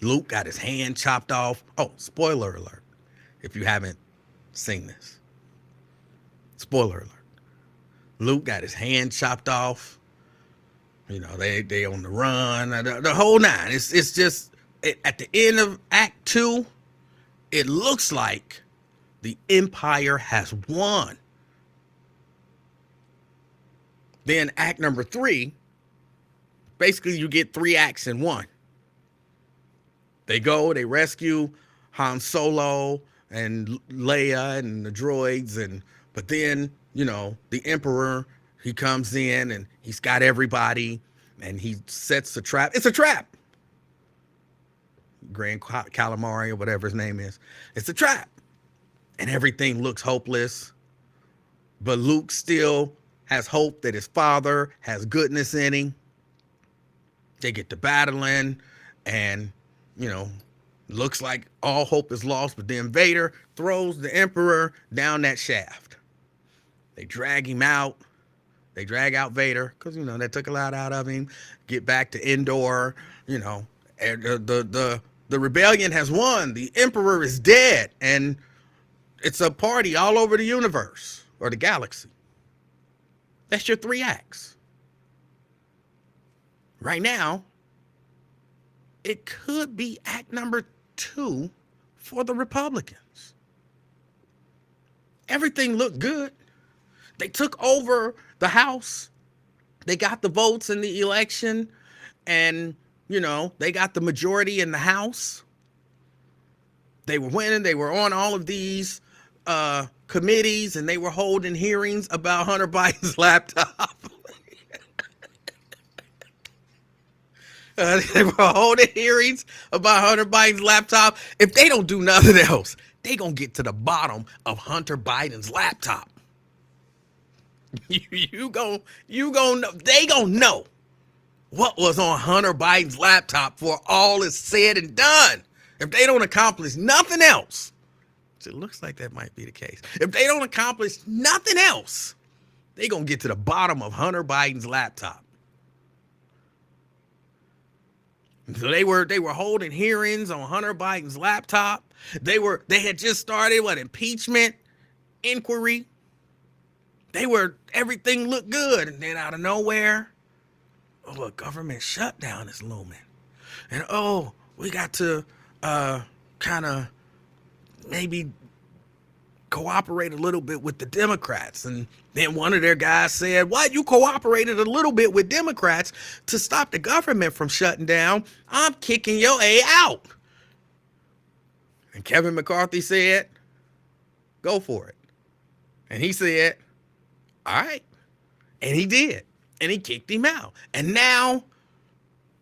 Luke got his hand chopped off. Oh, spoiler alert, if you haven't seen this. Spoiler alert. Luke got his hand chopped off. You know, they on the run, the whole nine. It's just, at the end of Act 2, it looks like the Empire has won. Then Act number 3, basically you get 3 acts in one. They go, they rescue Han Solo and Leia and the droids, but then, you know, the Emperor, he comes in and he's got everybody and he sets the trap. It's a trap. Grand Calamari or whatever his name is. It's a trap. And everything looks hopeless. But Luke still has hope that his father has goodness in him. They get to battling and, you know, looks like all hope is lost, but then Vader throws the Emperor down that shaft. They drag him out. They drag out Vader because, you know, that took a lot out of him. Get back to Endor, you know, and the rebellion has won. The Emperor is dead, and it's a party all over the universe or the galaxy. That's your 3 acts. Right now, it could be act number 2 for the Republicans. Everything looked good. They took over the House. They got the votes in the election, and, you know, they got the majority in the House. They were winning. They were on all of these committees, and they were holding hearings about Hunter Biden's laptop. They were holding hearings about Hunter Biden's laptop. If they don't do nothing else, they gonna get to the bottom of Hunter Biden's laptop. You gonna know. They gonna know what was on Hunter Biden's laptop for all is said and done. If they don't accomplish nothing else, it looks like that might be the case. If they don't accomplish nothing else, they gonna get to the bottom of Hunter Biden's laptop. So they were holding hearings on Hunter Biden's laptop. They had just started impeachment inquiry. Everything looked good, and then out of nowhere, a government shutdown is looming. And we got to kind of maybe cooperate a little bit with the Democrats. And then one of their guys said, "What? You cooperated a little bit with Democrats to stop the government from shutting down? I'm kicking your A out." And Kevin McCarthy said, "Go for it." And he said, "All right." And he did. And he kicked him out. And now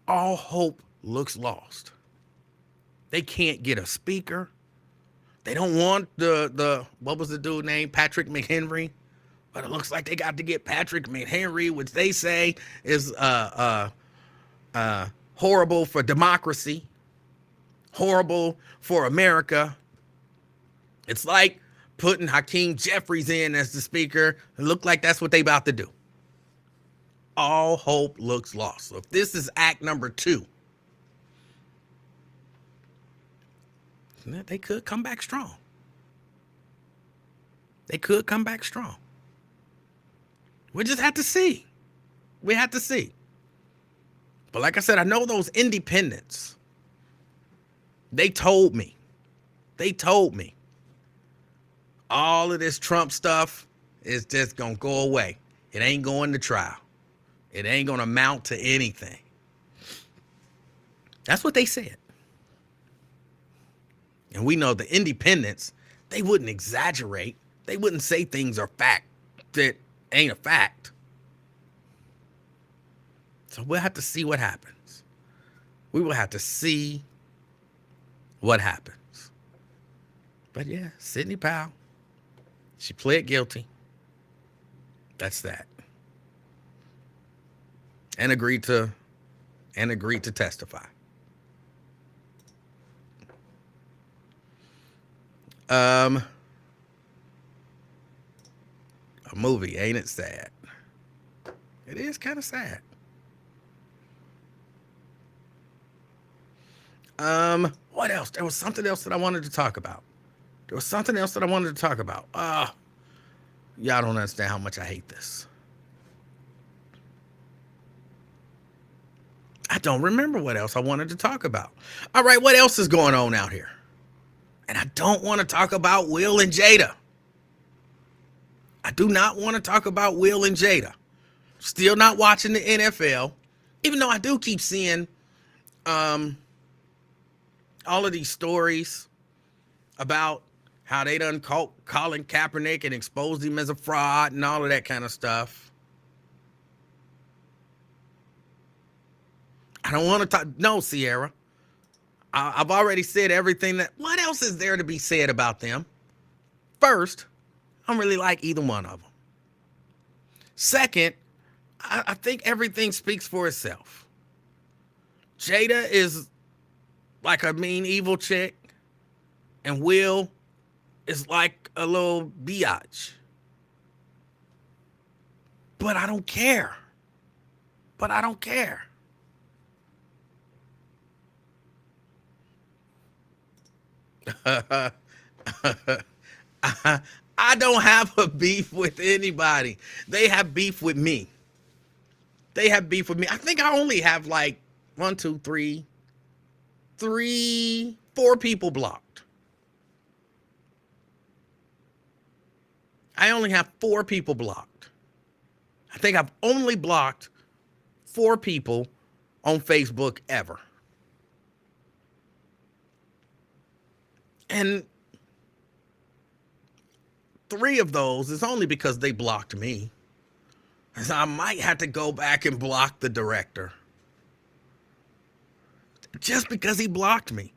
all hope looks lost. They can't get a speaker. They don't want the what was the dude named? Patrick McHenry. But it looks like they got to get Patrick McHenry, which they say is horrible for democracy, horrible for America. It's like putting Hakeem Jeffries in as the speaker. It looked like that's what they about to do. All hope looks lost. So if this is act number 2, they could come back strong. They could come back strong. We just have to see. We have to see. But like I said, I know those independents. They told me. All of this Trump stuff is just going to go away. It ain't going to trial. It ain't going to amount to anything. That's what they said. And we know the independents, they wouldn't exaggerate. They wouldn't say things are fact that ain't a fact. So we'll have to see what happens. We will have to see what happens. But yeah, Sidney Powell, she pled guilty. That's that. And agreed to testify. A movie, ain't it sad? It is kind of sad. What else? There was something else that I wanted to talk about. Y'all don't understand how much I hate this. I don't remember what else I wanted to talk about. All right, what else is going on out here? And I don't want to talk about Will and Jada. I do not want to talk about Will and Jada. Still not watching the NFL, even though I do keep seeing all of these stories about how they done caught Colin Kaepernick and exposed him as a fraud and all of that kind of stuff. I don't want to talk. No, Sierra. I've already said everything that. What else is there to be said about them? First, I don't really like either one of them. Second, I think everything speaks for itself. Jada is like a mean, evil chick, and Will is like a little biatch. But I don't care. I don't have a beef with anybody. They have beef with me. I think I only have like 4 people blocked. I only have 4 people blocked. I think I've only blocked 4 people on Facebook ever. And 3 of those is only because they blocked me. So I might have to go back and block the director. Just because he blocked me.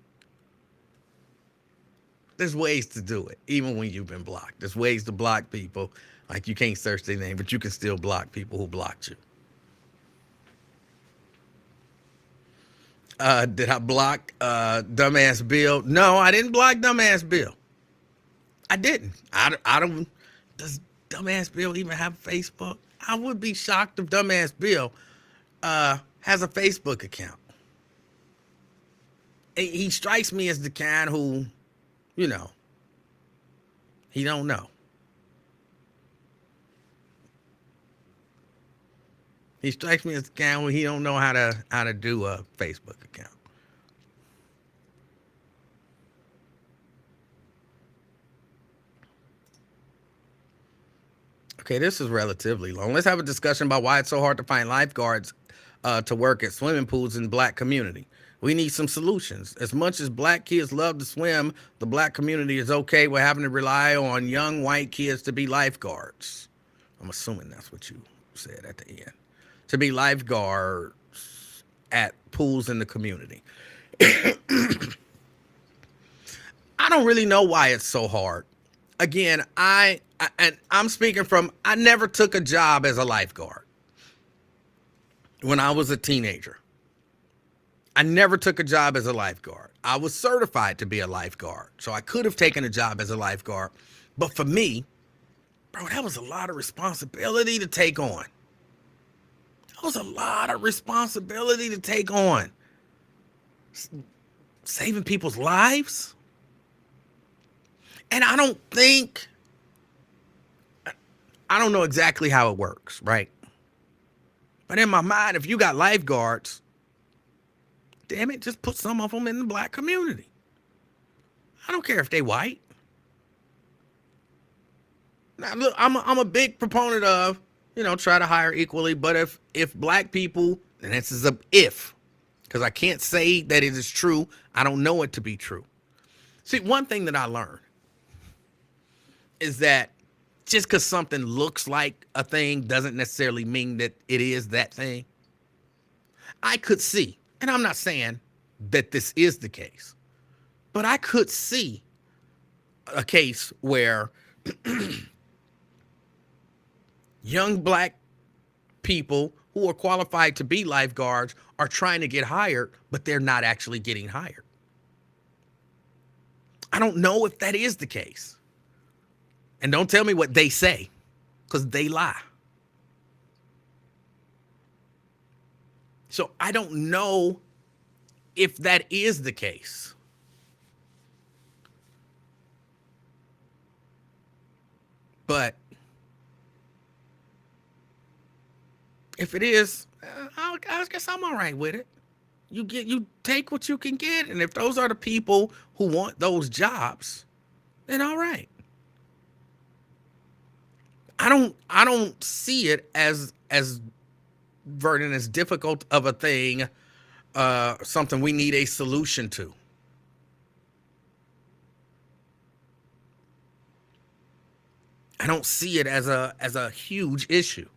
There's ways to do it, even when you've been blocked. There's ways to block people. Like you can't search their name, but you can still block people who blocked you. Did I block Dumbass Bill? No, I didn't block Dumbass Bill. I didn't. I don't. Does Dumbass Bill even have Facebook? I would be shocked if Dumbass Bill has a Facebook account. He strikes me as the kind who, he don't know. He strikes me as the kind who he don't know how to do a Facebook account. Okay, this is relatively long. Let's have a discussion about why it's so hard to find lifeguards to work at swimming pools in the black community. We need some solutions. As much as black kids love to swim, the black community is okay with having to rely on young white kids to be lifeguards. I'm assuming that's what you said at the end. To be lifeguards at pools in the community. I don't really know why it's so hard. Again, I'm speaking from, I never took a job as a lifeguard when I was a teenager. I never took a job as a lifeguard. I was certified to be a lifeguard, so I could have taken a job as a lifeguard. But for me, bro, that was a lot of responsibility to take on. Saving people's lives. And I don't know exactly how it works, right? But in my mind, if you got lifeguards, damn it, just put some of them in the black community. I don't care if they white. Now, look, I'm a big proponent of, try to hire equally. But if black people, and this is a if, because I can't say that it is true. I don't know it to be true. See, one thing that I learned is that just because something looks like a thing doesn't necessarily mean that it is that thing. I could see, and I'm not saying that this is the case, but I could see a case where young black people who are qualified to be lifeguards are trying to get hired, but they're not actually getting hired. I don't know if that is the case. And don't tell me what they say, because they lie. So I don't know if that is the case. But if it is, I guess I'm all right with it. You take what you can get, and if those are the people who want those jobs, then all right. I don't see it as Vernon, as difficult of a thing, something we need a solution to. I don't see it as a huge issue.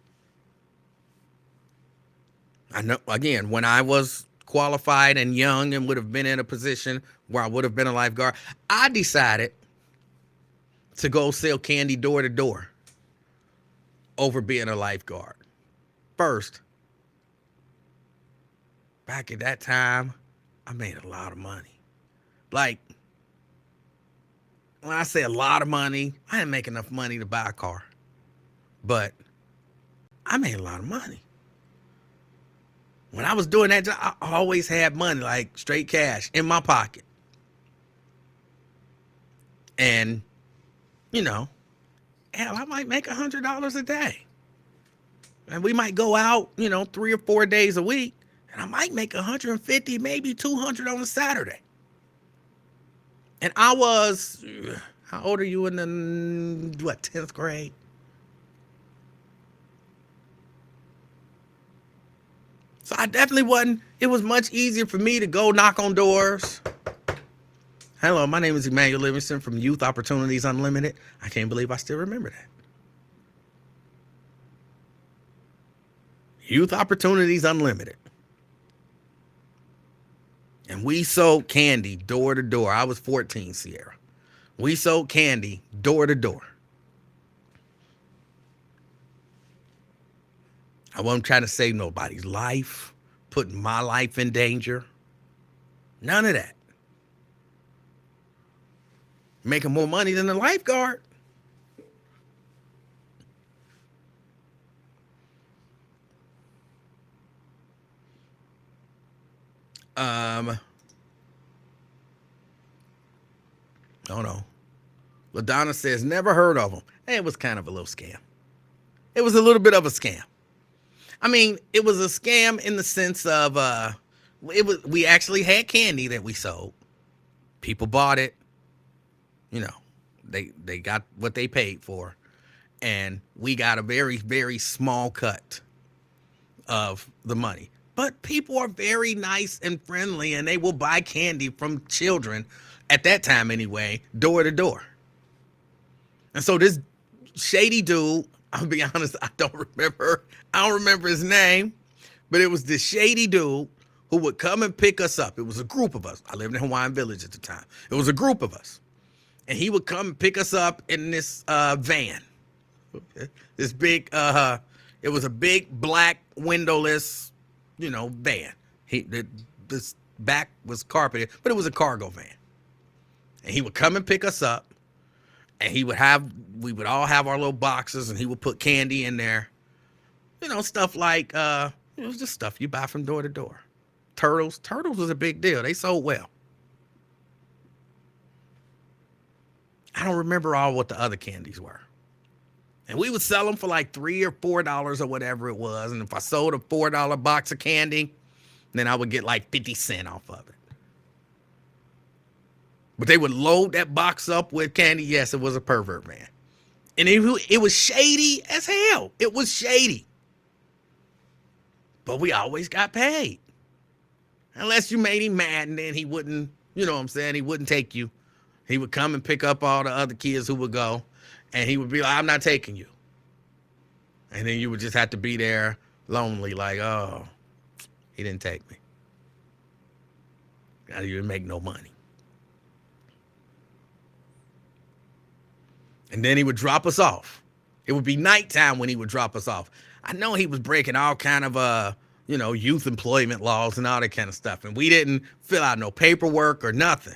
I know, again, when I was qualified and young and would have been in a position where I would have been a lifeguard, I decided to go sell candy door to door over being a lifeguard. First, back at that time, I made a lot of money. Like, when I say a lot of money, I didn't make enough money to buy a car. But I made a lot of money. When I was doing that job, I always had money, like straight cash in my pocket. And, you know, hell, I might make $100 a day. And we might go out, 3 or 4 days a week, and I might make 150, maybe 200 on a Saturday. And I was, how old are you in the, 10th grade? So I definitely wasn't, it was much easier for me to go knock on doors. Hello, my name is Emanuel Livingston from Youth Opportunities Unlimited. I can't believe I still remember that. Youth Opportunities Unlimited. And we sold candy door to door. I was 14, Sierra. We sold candy door to door. I wasn't trying to save nobody's life, putting my life in danger. None of that. Making more money than the lifeguard. Oh no. LaDonna says, never heard of them. It was kind of a little scam. It was a little bit of a scam. I mean, it was a scam in the sense of we actually had candy that we sold. People bought it. They got what they paid for. And we got a very, very small cut of the money. But people are very nice and friendly, and they will buy candy from children, at that time anyway, door to door. And so this shady dude, I'll be honest, I don't remember his name, but it was this shady dude who would come and pick us up. It was a group of us. I lived in Hawaiian Village at the time. It was a group of us. And he would come and pick us up in this van. This big, it was a big black windowless, van. This back was carpeted, but it was a cargo van. And he would come and pick us up, and we would all have our little boxes, and he would put candy in there. Stuff like, it was just stuff you buy from door to door. Turtles was a big deal. They sold well. I don't remember all what the other candies were. And we would sell them for like $3 or $4 or whatever it was. And if I sold a $4 box of candy, then I would get like 50 cents off of it. But they would load that box up with candy. Yes, it was a pervert, man. And it was shady as hell. It was shady. But we always got paid. Unless you made him mad, and then he wouldn't, he wouldn't take you. He would come and pick up all the other kids who would go. And he would be like, I'm not taking you. And then you would just have to be there lonely, like, oh, he didn't take me. I didn't make no money. And then he would drop us off. It would be nighttime when he would drop us off. I know he was breaking all kind of, youth employment laws and all that kind of stuff. And we didn't fill out no paperwork or nothing.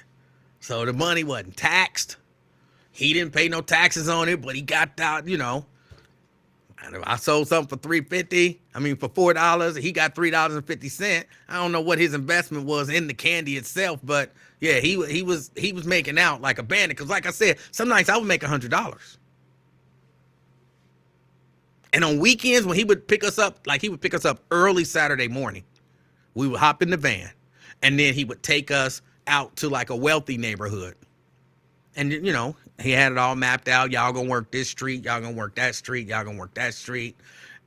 So the money wasn't taxed. He didn't pay no taxes on it, but he got out, I sold something for $3.50. I mean, for $4. He got $3.50. I don't know what his investment was in the candy itself, but yeah, he was making out like a bandit. Because like I said, some nights I would make $100. And on weekends when he would pick us up, like he would pick us up early Saturday morning, we would hop in the van, and then he would take us out to like a wealthy neighborhood. And he had it all mapped out. Y'all gonna work this street. Y'all gonna work that street. Y'all gonna work that street.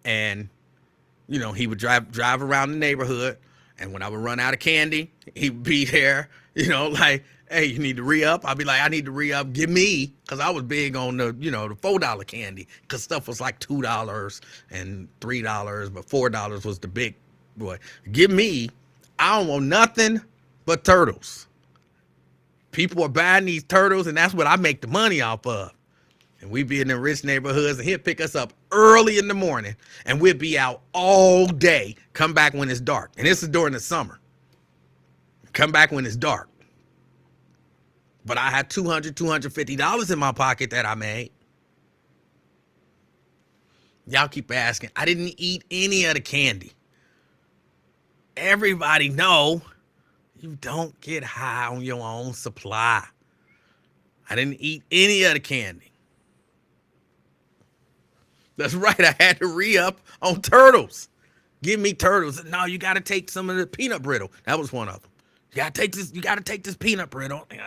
And he would drive around the neighborhood. And when I would run out of candy, he'd be there. Like, hey, you need to re-up. I'd be like, I need to re-up. Give me, because I was big on the the $4 candy, because stuff was like $2 and $3, but $4 was the big boy. Give me. I don't want nothing but turtles. People are buying these turtles, and that's what I make the money off of. And we be in the rich neighborhoods, and he'll pick us up early in the morning, and we'll be out all day, come back when it's dark. And this is during the summer. Come back when it's dark. But I had $250 in my pocket that I made. Y'all keep asking. I didn't eat any of the candy. Everybody know you don't get high on your own supply. I didn't eat any of the candy. That's right. I had to re-up on turtles. Give me turtles. No, you got to take some of the peanut brittle. That was one of them. You got to take this peanut brittle. Don't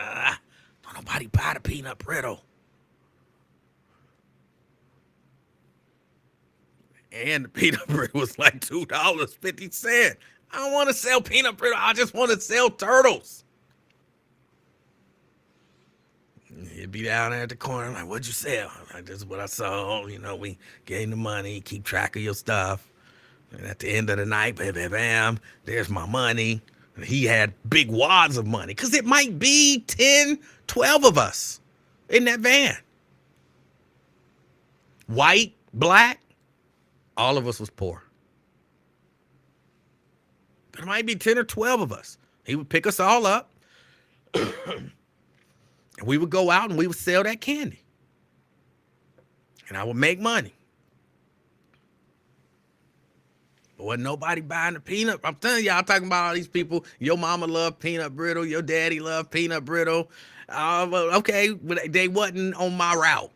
nobody buy the peanut brittle. And the peanut brittle was like $2.50. I don't want to sell peanut brittle. I just want to sell turtles. He'd be down there at the corner like, what'd you sell? Like, this is what I sold. We getting the money, keep track of your stuff. And at the end of the night, bam, bam, bam, there's my money. And he had big wads of money, because it might be 10, 12 of us in that van. White, black, all of us was poor. But it might be 10 or 12 of us. He would pick us all up. And we would go out and we would sell that candy. And I would make money. But wasn't nobody buying the peanut. I'm telling y'all, talking about all these people. Your mama loved peanut brittle. Your daddy loved peanut brittle. Okay, but they wasn't on my route.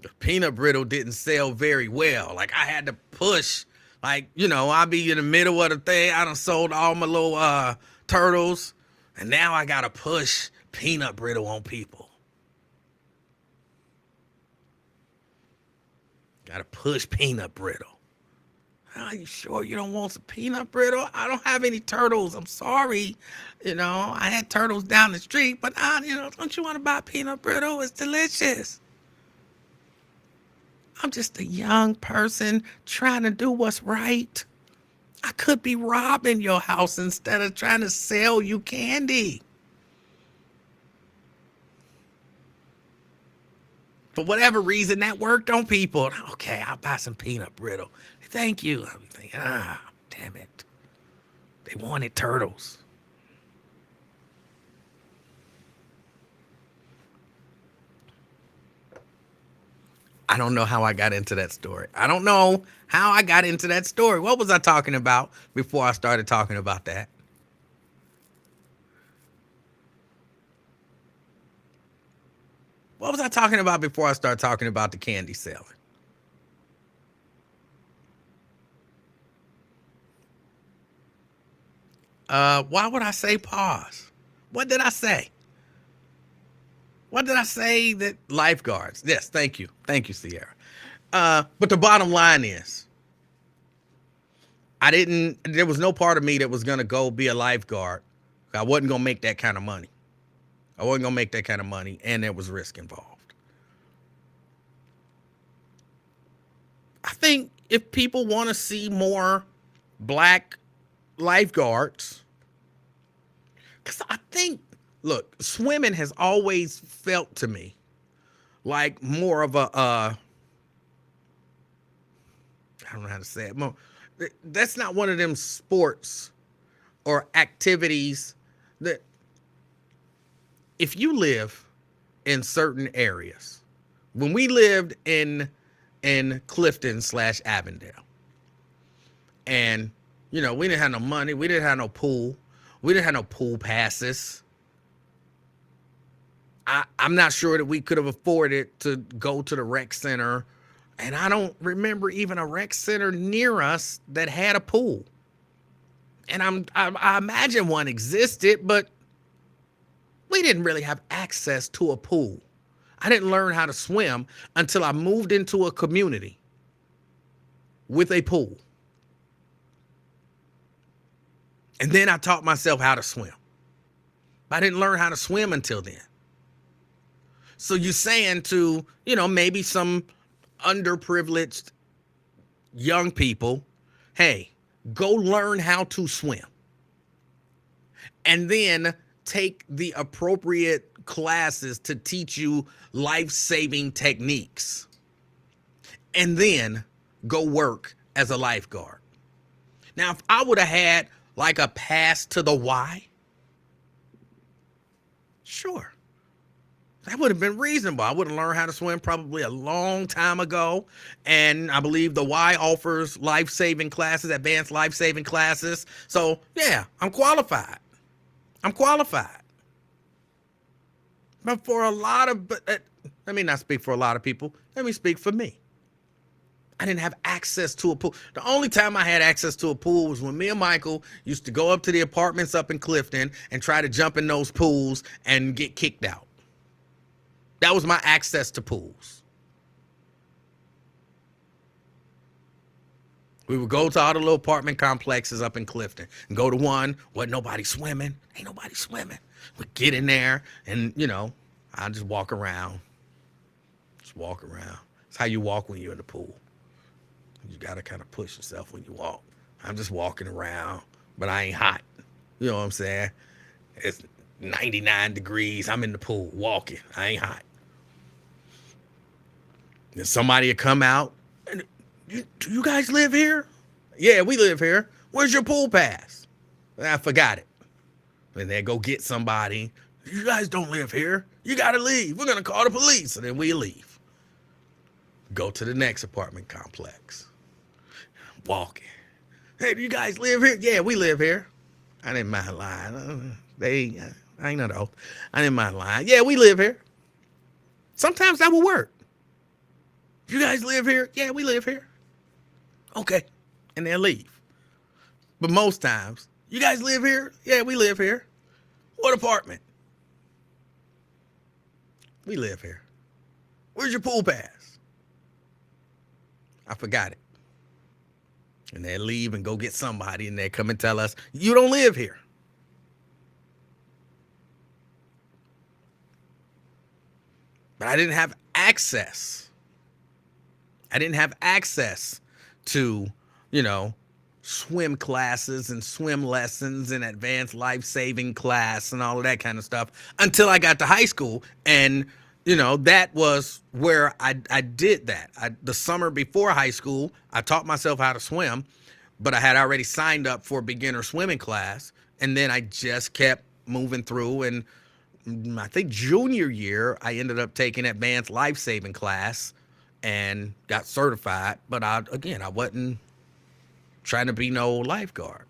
The peanut brittle didn't sell very well. Like, I had to push. Like, I'd be in the middle of the thing. I done sold all my little turtles. And now I got to push peanut brittle on people. Got to push peanut brittle. Are you sure you don't want some peanut brittle? I don't have any turtles. I'm sorry. I had turtles down the street, but don't you want to buy peanut brittle? It's delicious. I'm just a young person trying to do what's right. I could be robbing your house instead of trying to sell you candy. For whatever reason, that worked on people. Okay, I'll buy some peanut brittle. Thank you. I'm thinking, damn it. They wanted turtles. I don't know how I got into that story. I don't know how I got into that story. What was I talking about before I started talking about that? What was I talking about before I started talking about the candy selling? Why would I say pause? What did I say? What did I say? That lifeguards. Yes, thank you. Thank you, Sierra. But the bottom line is, there was no part of me that was going to go be a lifeguard. I wasn't going to make that kind of money. And there was risk involved. I think if people want to see more black lifeguards, because I think, look, swimming has always felt to me like more of a, I don't know how to say it. That's not one of them sports or activities that if you live in certain areas, when we lived in Clifton / Avondale, and we didn't have no money, we didn't have no pool, we didn't have no pool passes. I'm not sure that we could have afforded to go to the rec center, and I don't remember even a rec center near us that had a pool. And I imagine one existed, but we didn't really have access to a pool. I didn't learn how to swim until I moved into a community with a pool. And then I taught myself how to swim. But I didn't learn how to swim until then. So you're saying to, maybe some underprivileged young people, hey, go learn how to swim. And then take the appropriate classes to teach you life-saving techniques. And then go work as a lifeguard. Now, if I would have had like a pass to the Y, sure, that would have been reasonable. I would have learned how to swim probably a long time ago. And I believe the Y offers life-saving classes, advanced life-saving classes. So, yeah, I'm qualified. But for a lot of, let me not speak for a lot of people. Let me speak for me. I didn't have access to a pool. The only time I had access to a pool was when me and Michael used to go up to the apartments up in Clifton and try to jump in those pools and get kicked out. That was my access to pools. We would go to all the little apartment complexes up in Clifton and go to one where nobody swimming. Ain't nobody swimming. We'd get in there and, I just walk around. It's how you walk when you're in the pool. You got to kind of push yourself when you walk. I'm just walking around, but I ain't hot. You know what I'm saying? It's 99 degrees. I'm in the pool walking. I ain't hot. Then somebody would come out. And, do you guys live here? Yeah, we live here. Where's your pool pass? I forgot it. And they go get somebody. You guys don't live here. You got to leave. We're going to call the police. And then we leave. Go to the next apartment complex. Walking. Hey, do you guys live here? Yeah, we live here. I didn't mind lying. I ain't know. I didn't mind lying. Yeah, we live here. Sometimes that will work. You guys live here? Yeah, we live here. Okay. And they'll leave. But most times, you guys live here? Yeah, we live here. What apartment? We live here. Where's your pool pass? I forgot it. And they leave and go get somebody, and they come and tell us, you don't live here. But I didn't have access. I didn't have access to, swim classes and swim lessons and advanced life-saving class and all of that kind of stuff until I got to high school. And, that was where I did that. The summer before high school, I taught myself how to swim, but I had already signed up for a beginner swimming class. And then I just kept moving through. And I think junior year, I ended up taking advanced life-saving class and got certified. But I wasn't trying to be no lifeguard.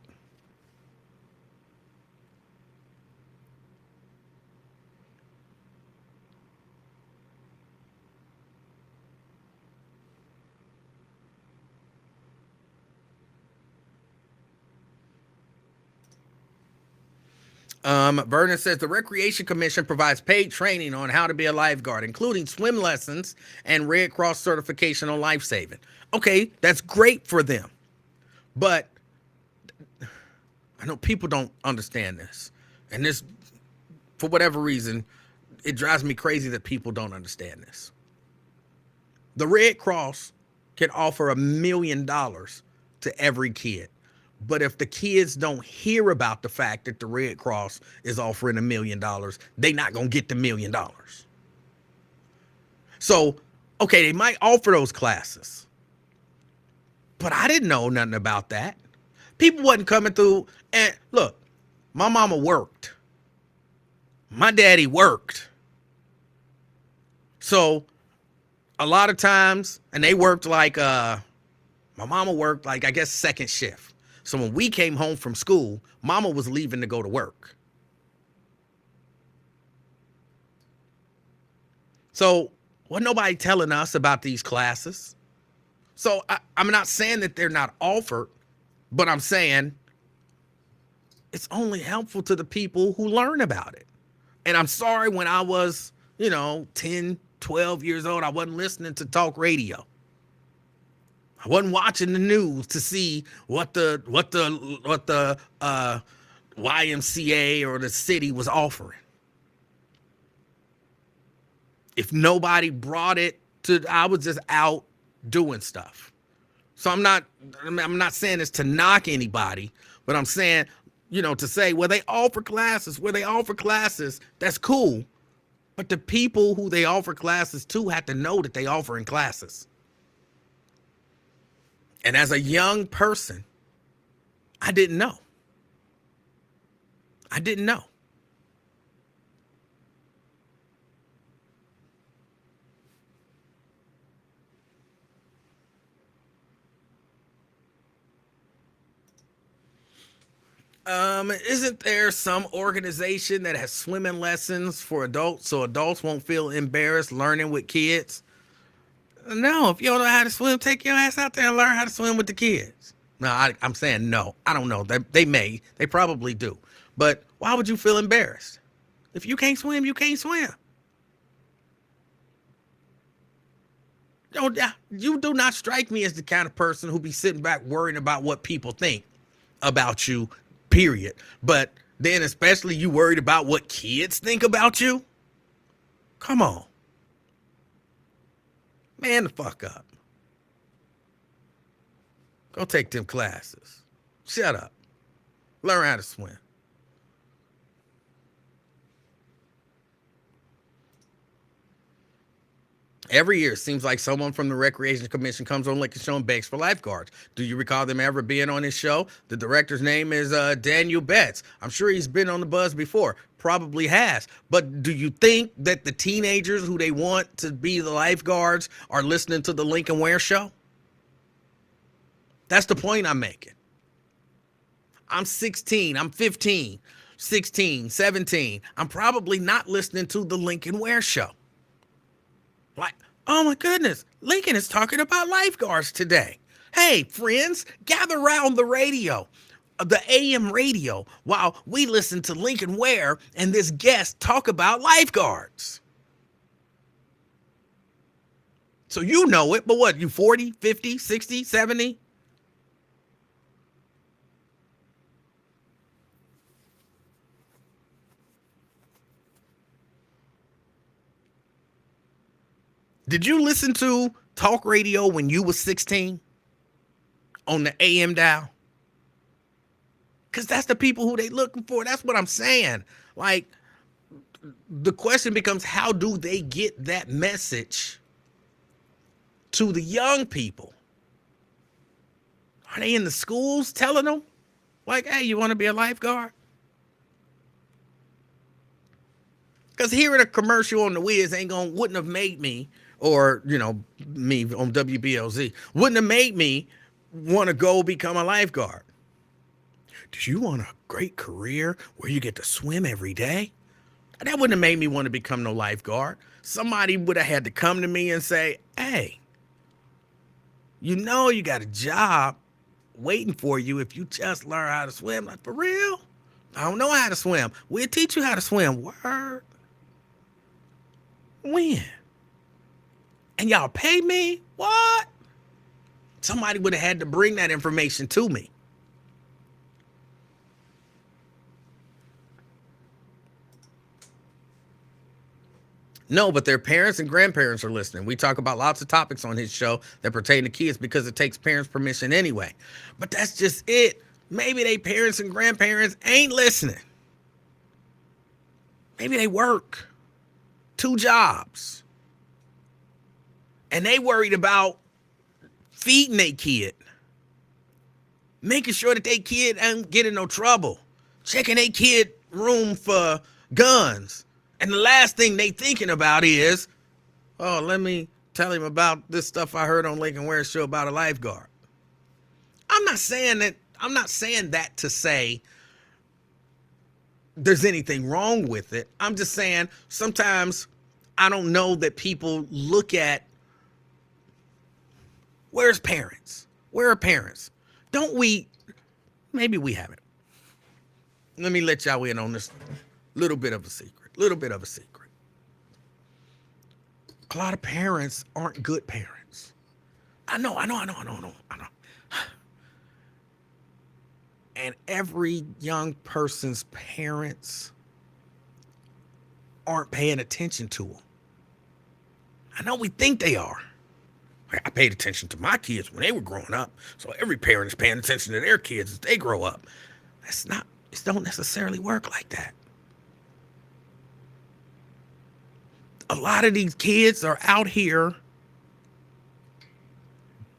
Vernon says the Recreation Commission provides paid training on how to be a lifeguard, including swim lessons and Red Cross certification on life saving. Okay, that's great for them. But I know people don't understand this. And this, for whatever reason, it drives me crazy that people don't understand this. The Red Cross can offer $1 million to every kid. But if the kids don't hear about the fact that the Red Cross is offering $1 million, they're not going to get the $1 million. So, okay, they might offer those classes. But I didn't know nothing about that. People wasn't coming through. And look, my mama worked. My daddy worked. So a lot of times, and they worked like my mama worked like, I guess, second shift. So when we came home from school, mama was leaving to go to work. So wasn't nobody telling us about these classes. So I'm not saying that they're not offered, but I'm saying it's only helpful to the people who learn about it. And I'm sorry, when I was, 10, 12 years old, I wasn't listening to talk radio. I wasn't watching the news to see what the YMCA or the city was offering. If nobody brought it to, I was just out doing stuff. So I'm not saying this to knock anybody, but I'm saying, to say, well, they offer classes, that's cool. But the people who they offer classes to have to know that they offering classes. And as a young person, I didn't know. Isn't there some organization that has swimming lessons for adults so adults won't feel embarrassed learning with kids? No, if you don't know how to swim, take your ass out there and learn how to swim with the kids. No, I'm saying no. I don't know. They probably do. But why would you feel embarrassed? If you can't swim, you can't swim. You do not strike me as the kind of person who be sitting back worrying about what people think about you, period. But then especially you worried about what kids think about you? Come on. Man the fuck up. Go take them classes. Shut up. Learn how to swim. Every year, it seems like someone from the Recreation Commission comes on Lincoln Show and begs for lifeguards. Do you recall them ever being on this show? The director's name is Daniel Betts. I'm sure he's been on the buzz before. Probably has. But do you think that the teenagers who they want to be the lifeguards are listening to the Lincoln Ware Show? That's the point I'm making. I'm 16. I'm 15, 16, 17. I'm probably not listening to the Lincoln Ware Show. Like, oh my goodness, Lincoln is talking about lifeguards today. Hey, friends, gather around the radio, the AM radio, while we listen to Lincoln Ware and this guest talk about lifeguards. So you know it, but what, you 40, 50, 60, 70? Did you listen to talk radio when you was 16 on the AM dial? Because that's the people who they looking for. That's what I'm saying. Like, the question becomes, how do they get that message to the young people? Are they in the schools telling them, like, hey, you want to be a lifeguard? Because hearing a commercial on the Wiz wouldn't have made me, or, me on WBLZ, wouldn't have made me want to go become a lifeguard. Do you want a great career where you get to swim every day? That wouldn't have made me want to become no lifeguard. Somebody would have had to come to me and say, hey, you got a job waiting for you if you just learn how to swim. Like, for real? I don't know how to swim. We'll teach you how to swim. Word. When? And y'all pay me? What? Somebody would have had to bring that information to me. No, but their parents and grandparents are listening. We talk about lots of topics on his show that pertain to kids because it takes parents' permission anyway. But that's just it. Maybe they parents and grandparents ain't listening. Maybe they work 2 jobs. And they worried about feeding their kid. Making sure that their kid ain't get in no trouble. Checking their kid room for guns. And the last thing they thinking about is, oh, let me tell him about this stuff I heard on Lincoln Ware's show about a lifeguard. I'm not saying that to say there's anything wrong with it. I'm just saying sometimes I don't know that people look at, where's parents? Where are parents? Don't we, maybe we haven't. Let me let y'all in on this little bit of a secret. A lot of parents aren't good parents. I know. And every young person's parents aren't paying attention to them. I know we think they are. I paid attention to my kids when they were growing up, so every parent is paying attention to their kids as they grow up. It don't necessarily work like that. A lot of these kids are out here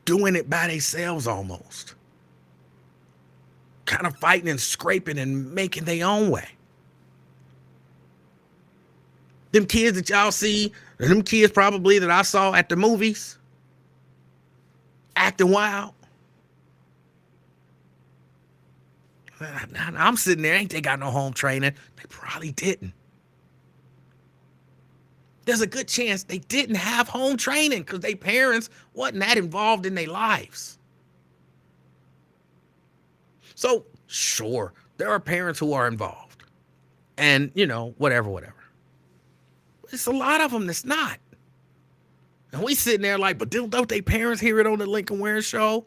doing it by themselves almost. Kind of fighting and scraping and making their own way. Them kids that y'all see, them kids probably that I saw at the movies, acting wild. I'm sitting there, ain't they got no home training? They probably didn't. There's a good chance they didn't have home training because their parents wasn't that involved in their lives. So, sure, there are parents who are involved. And, whatever. But it's a lot of them that's not. And we sitting there like, but don't they parents hear it on the Lincoln Ware show?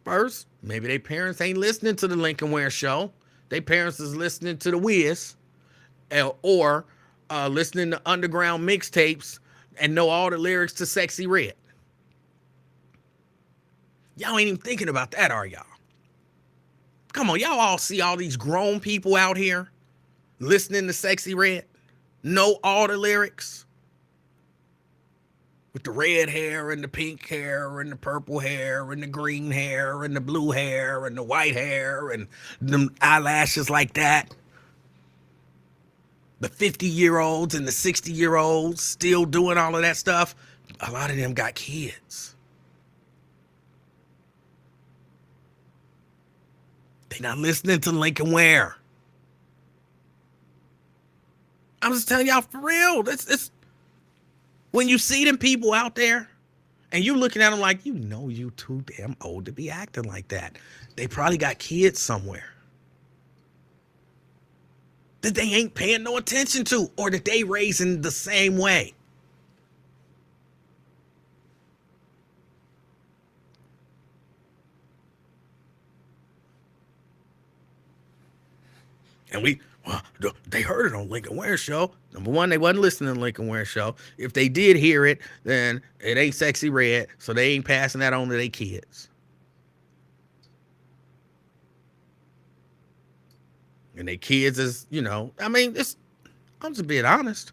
First, maybe their parents ain't listening to the Lincoln Ware show. Their parents is listening to the Wiz or listening to underground mixtapes and know all the lyrics to Sexy Red. Y'all ain't even thinking about that, are y'all? Come on, y'all all see all these grown people out here listening to Sexy Red, know all the lyrics. With the red hair and the pink hair and the purple hair and the green hair and the blue hair and the white hair and them eyelashes like that. The 50-year-olds and the 60-year-olds still doing all of that stuff. A lot of them got kids. They not listening to Lincoln Ware. I'm just telling y'all for real. It's when you see them people out there and you looking at them like, you too damn old to be acting like that. They probably got kids somewhere that they ain't paying no attention to or that they raising the same way. And they heard it on Lincoln Ware show. Number one, they wasn't listening to Lincoln Ware show. If they did hear it, then it ain't Sexy Red, so they ain't passing that on to their kids. And their kids is, I'm just being honest.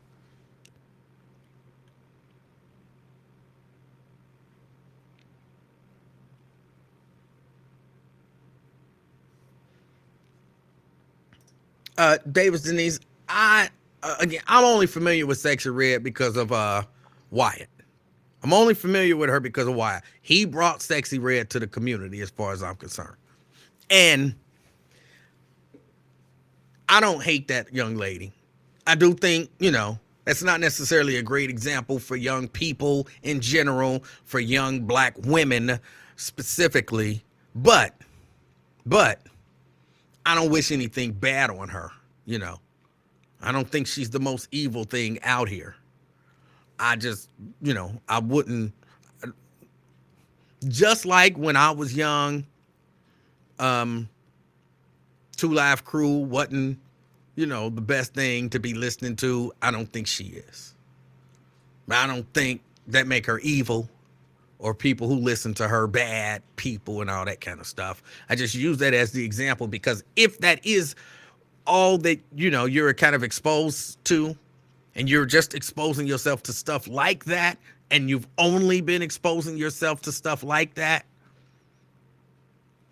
Davis Denise, I'm only familiar with Sexy Red because of Wyatt. I'm only familiar with her because of Wyatt. He brought Sexy Red to the community as far as I'm concerned. And I don't hate that young lady. I do think, that's not necessarily a great example for young people in general, for young black women specifically. But I don't wish anything bad on her, I don't think she's the most evil thing out here. I just, I wouldn't. Just like when I was young, Two Live Crew wasn't, the best thing to be listening to. I don't think she is. I don't think that make her evil or people who listen to her bad people and all that kind of stuff. I just use that as the example because if that is all that, you're kind of exposed to and you're just exposing yourself to stuff like that and you've only been exposing yourself to stuff like that,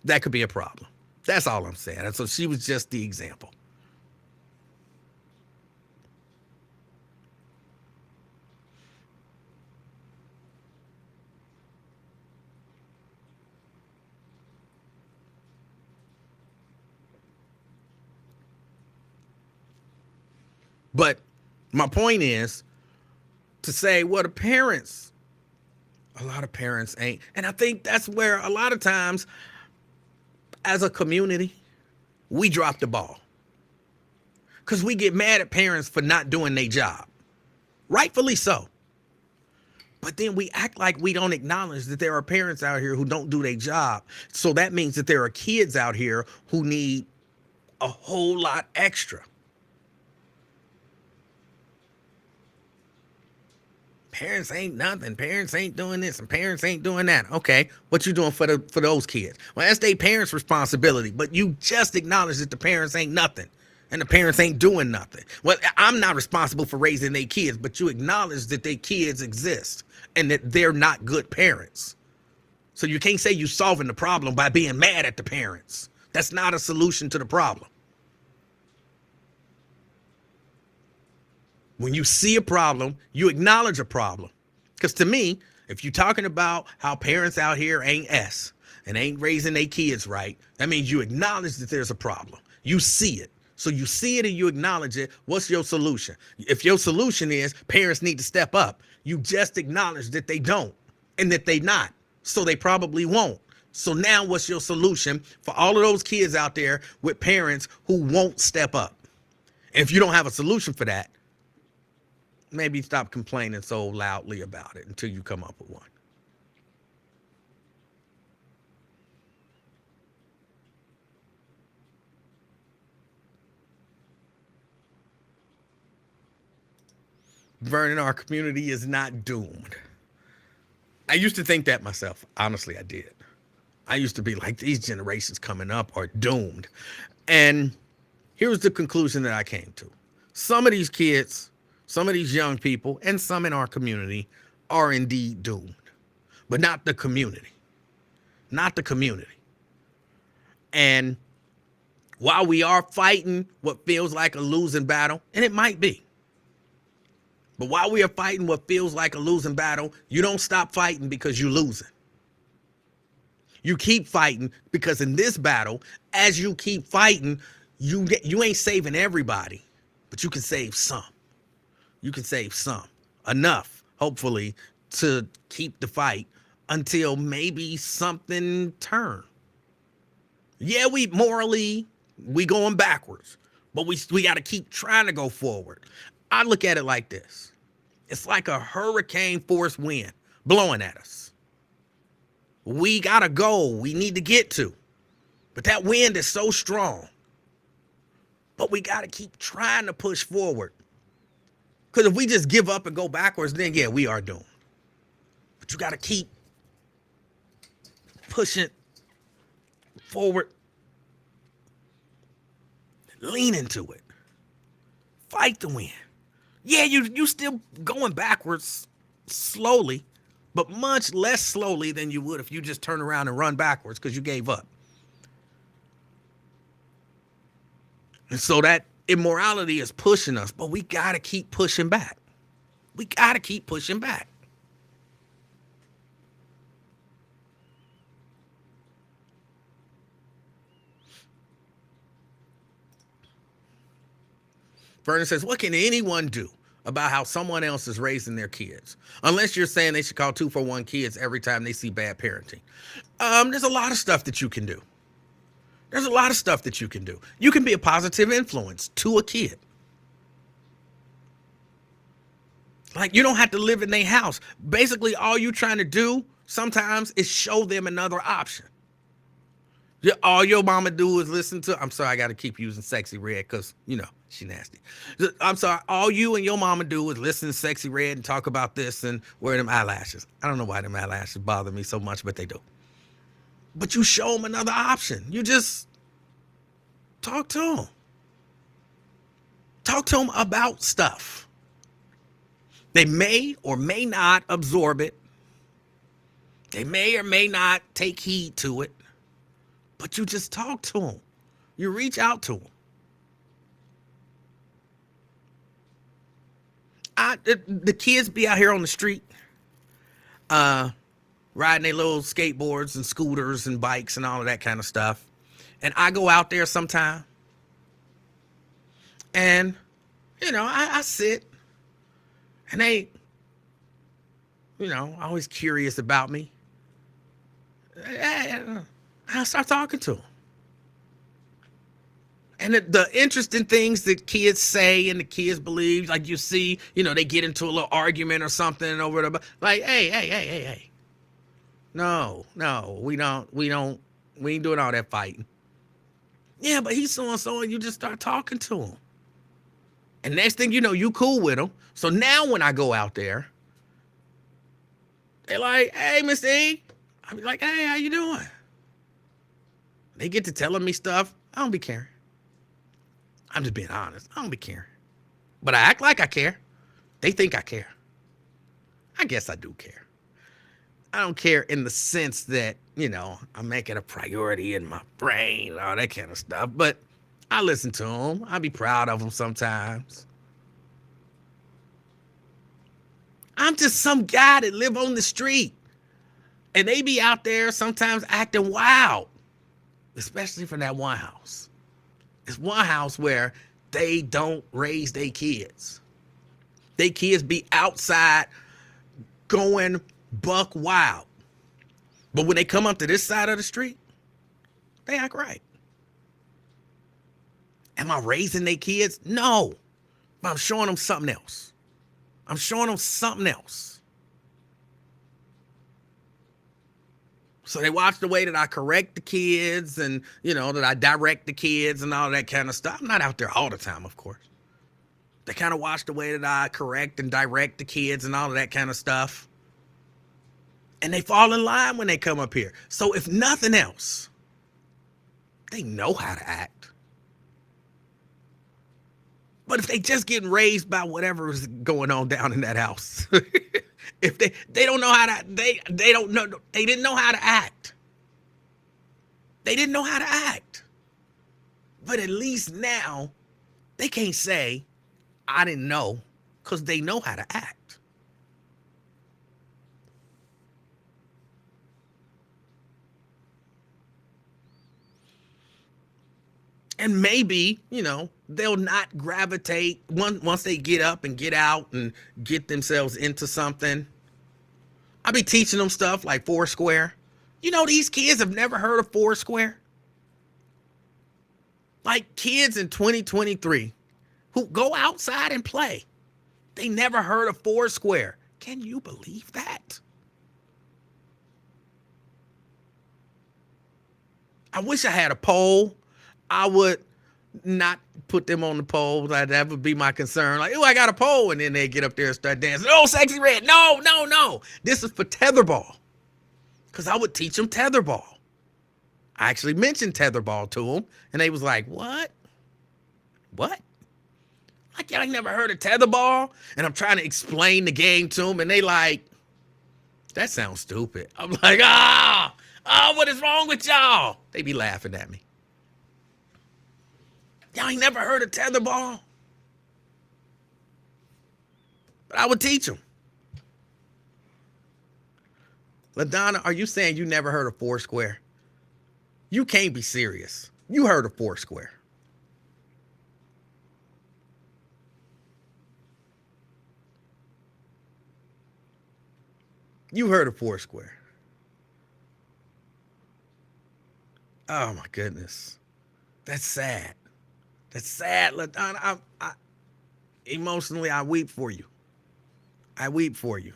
that could be a problem. That's all I'm saying. And so she was just the example. But my point is to say, well, a lot of parents ain't. And I think that's where a lot of times as a community, we drop the ball. Because we get mad at parents for not doing their job. Rightfully so. But then we act like we don't acknowledge that there are parents out here who don't do their job. So that means that there are kids out here who need a whole lot extra. Parents ain't nothing. Parents ain't doing this and parents ain't doing that. Okay, what you doing for those kids? Well, that's their parents' responsibility. But you just acknowledge that the parents ain't nothing and the parents ain't doing nothing. Well, I'm not responsible for raising their kids, but you acknowledge that their kids exist and that they're not good parents. So you can't say you're solving the problem by being mad at the parents. That's not a solution to the problem. When you see a problem, you acknowledge a problem. Because to me, if you're talking about how parents out here ain't and ain't raising their kids right, that means you acknowledge that there's a problem. You see it. So you see it and you acknowledge it. What's your solution? If your solution is parents need to step up, you just acknowledge that they don't and that they not. So they probably won't. So now what's your solution for all of those kids out there with parents who won't step up? And if you don't have a solution for that, maybe stop complaining so loudly about it until you come up with one. Vernon, our community is not doomed. I used to think that myself. Honestly, I did. I used to be like, these generations coming up are doomed. And here's the conclusion that I came to. Some of these kids, some of these young people, and some in our community are indeed doomed, but not the community. Not the community. And while we are fighting what feels like a losing battle, and it might be, but while we are fighting what feels like a losing battle, you don't stop fighting because you're losing. You keep fighting because in this battle, as you keep fighting, you ain't saving everybody, but you can save some. You can save some. Enough, hopefully, to keep the fight until maybe something turns. Yeah, we going backwards, but we got to keep trying to go forward. I look at it like this. It's like a hurricane force wind blowing at us. We got a goal we need to get to, but that wind is so strong. But we got to keep trying to push forward. Because if we just give up and go backwards, then yeah, we are doomed. But you got to keep pushing forward. Lean into it. Fight the wind. Yeah, you still going backwards slowly, but much less slowly than you would if you just turn around and run backwards because you gave up. And so that immorality is pushing us, but we got to keep pushing back. We got to keep pushing back. Vernon says, what can anyone do about how someone else is raising their kids? Unless you're saying they should call 241 kids every time they see bad parenting. There's a lot of stuff that you can do. There's a lot of stuff that you can do. You can be a positive influence to a kid. Like, you don't have to live in their house. Basically, all you're trying to do sometimes is show them another option. All your mama do is listen to, I'm sorry, I got to keep using Sexy Red because, she nasty. I'm sorry, all you and your mama do is listen to Sexy Red and talk about this and wear them eyelashes. I don't know why them eyelashes bother me so much, but they do. But you show them another option. You just talk to them. Talk to them about stuff. They may or may not absorb it. They may or may not take heed to it. But you just talk to them. You reach out to them. The kids be out here on the street, riding their little skateboards and scooters and bikes and all of that kind of stuff. And I go out there sometime. And I sit and they, always curious about me. I start talking to them. And the interesting things that kids say and the kids believe, like you see, they get into a little argument or something over the, like, hey. No, we ain't doing all that fighting. Yeah, but he's so and so, and you just start talking to him. And next thing you know, you cool with him. So now when I go out there, they're like, hey, Mr. E. I be like, hey, how you doing? They get to telling me stuff. I don't be caring. I'm just being honest. I don't be caring. But I act like I care. They think I care. I guess I do care. I don't care in the sense that, I make it a priority in my brain and all that kind of stuff. But I listen to them. I be proud of them sometimes. I'm just some guy that live on the street. And they be out there sometimes acting wild. Especially for that one house. It's one house where they don't raise their kids. They kids be outside going buck wild. But when they come up to this side of the street, they act right. Am I raising their kids? No. But I'm showing them something else. I'm showing them something else. So they watch the way that I correct the kids and, that I direct the kids and all that kind of stuff. I'm not out there all the time, of course. They kind of watch the way that I correct and direct the kids and all of that kind of stuff. And they fall in line when they come up here. So if nothing else, they know how to act. But if they just getting raised by whatever is going on down in that house, if they don't know how to, they don't know, they didn't know how to act. They didn't know how to act. But at least now they can't say, I didn't know, because they know how to act. And maybe, they'll not gravitate once they get up and get out and get themselves into something. I'll be teaching them stuff like Foursquare. These kids have never heard of Foursquare. Like kids in 2023 who go outside and play. They never heard of Foursquare. Can you believe that? I wish I had a poll. I would not put them on the poll. That would be my concern. Like, oh, I got a poll. And then they get up there and start dancing. Oh, sexy red. No. This is for tetherball. Because I would teach them tetherball. I actually mentioned tetherball to them. And they was like, what? What? Like, y'all ain't never heard of tetherball? And I'm trying to explain the game to them. And they like, that sounds stupid. I'm like, what is wrong with y'all? They be laughing at me. Y'all ain't never heard of tetherball? But I would teach them. LaDonna, are you saying you never heard of Foursquare? You can't be serious. You heard of Foursquare. You heard of Foursquare. Oh my goodness. That's sad. That's sad, LaDonna. I emotionally, I weep for you. I weep for you.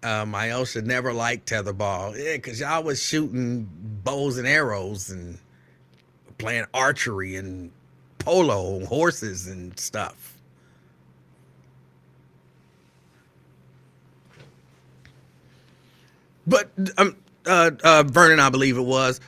Myosha never liked tetherball. Yeah, because y'all was shooting bows and arrows and playing archery and polo and horses and stuff. But Vernon, I believe it was.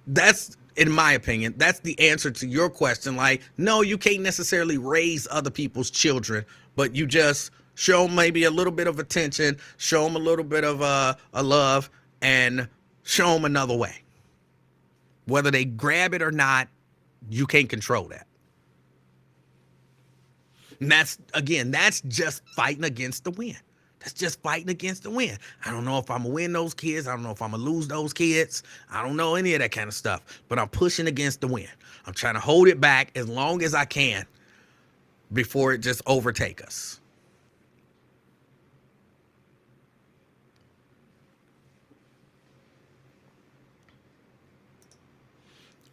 That's, in my opinion, that's the answer to your question. Like, no, you can't necessarily raise other people's children, but you just show them maybe a little bit of attention, show them a little bit of a love, and show them another way. Whether they grab it or not, you can't control that. And that's just fighting against the wind. That's just fighting against the wind. I don't know if I'm going to win those kids. I don't know if I'm going to lose those kids. I don't know any of that kind of stuff. But I'm pushing against the wind. I'm trying to hold it back as long as I can before it just overtake us.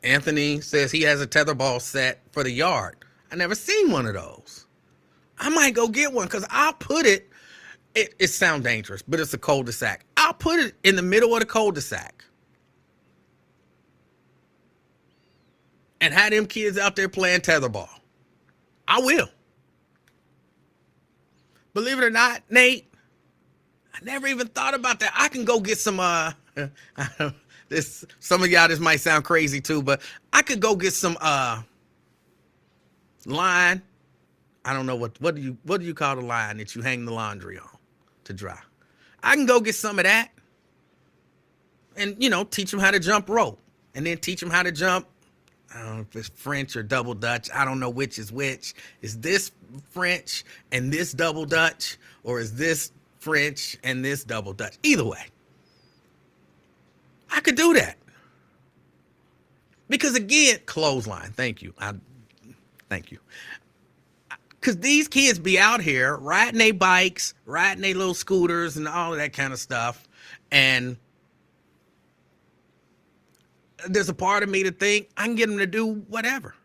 Anthony says he has a tetherball set for the yard. I never seen one of those. I might go get one because I'll put it. It sounds dangerous, but it's a cul-de-sac. I'll put it in the middle of the cul-de-sac and have them kids out there playing tetherball. I will. Believe it or not, Nate, I never even thought about that. I can go get some this, some of y'all, this might sound crazy too, but I could go get some line. I don't know what do you call the line that you hang the laundry on to dry. I can go get some of that and, teach them how to jump rope, and then teach them how to jump. I don't know if it's French or double Dutch. I don't know which is which. Is this French and this double Dutch, or is this French and this double Dutch? Either way, I could do that. Because again, clothesline. Thank you. Thank you. Because these kids be out here riding their bikes, riding their little scooters and all of that kind of stuff. And there's a part of me to think I can get them to do whatever.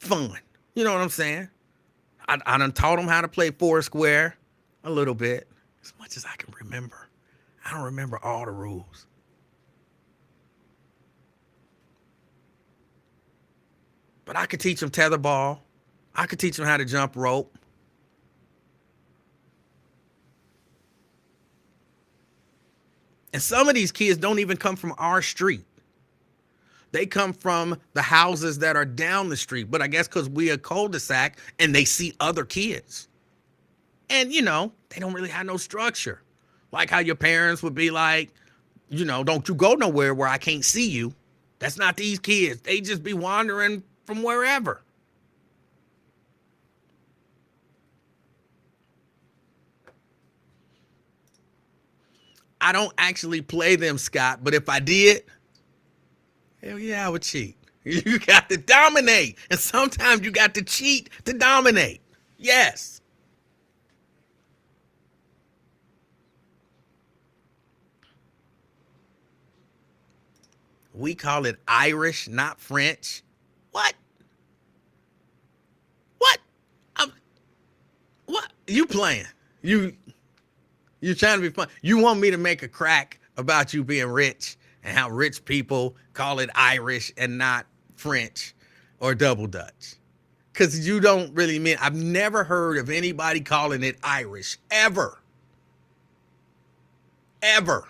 Fun. You know what I'm saying? I done taught them how to play Foursquare a little bit, as much as I can remember. I don't remember all the rules. But I could teach them tetherball. I could teach them how to jump rope. And some of these kids don't even come from our street. They come from the houses that are down the street. But I guess because we're a cul-de-sac and they see other kids. And, they don't really have no structure. Like how your parents would be like, don't you go nowhere where I can't see you. That's not these kids. They just be wandering from wherever. I don't actually play them, Scott, but if I did, hell yeah, I would cheat. You got to dominate. And sometimes you got to cheat to dominate. Yes. We call it Irish, not French. What? What? You playing? You trying to be fun? You want me to make a crack about you being rich and how rich people call it Irish and not French or double Dutch? Because you don't really mean. I've never heard of anybody calling it Irish ever. Ever.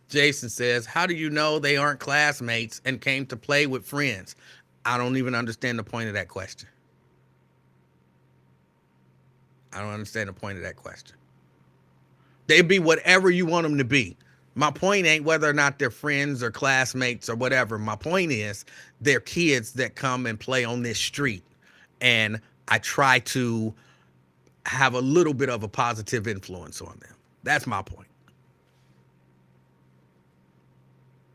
Jason says, how do you know they aren't classmates and came to play with friends? I don't even understand the point of that question. I don't understand the point of that question. They be whatever you want them to be. My point ain't whether or not they're friends or classmates or whatever. My point is they're kids that come and play on this street. And I try to have a little bit of a positive influence on them. That's my point.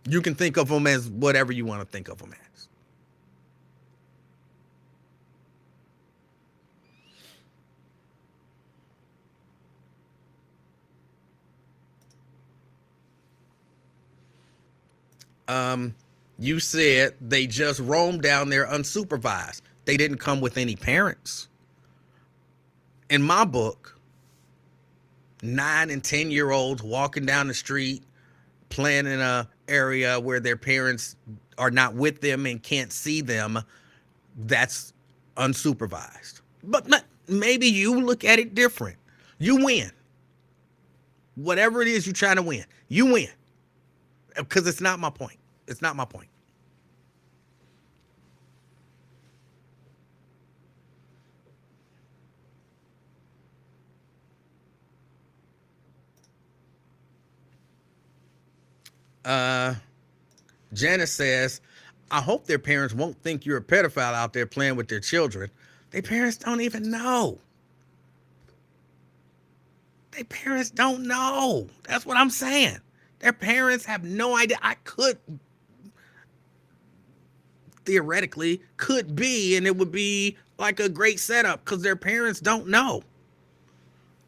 You can think of them as whatever you want to think of them as. You said they just roamed down there unsupervised. They didn't come with any parents. In my book, 9 and 10-year-olds walking down the street, playing in a area where their parents are not with them and can't see them, that's unsupervised. But maybe you look at it different. You win. Whatever it is you're trying to win, you win. Because it's not my point. It's not my point. Janice says, I hope their parents won't think you're a pedophile out there playing with their children. Their parents don't even know. Their parents don't know. That's what I'm saying. Their parents have no idea. I could theoretically could be, and it would be like a great setup because their parents don't know.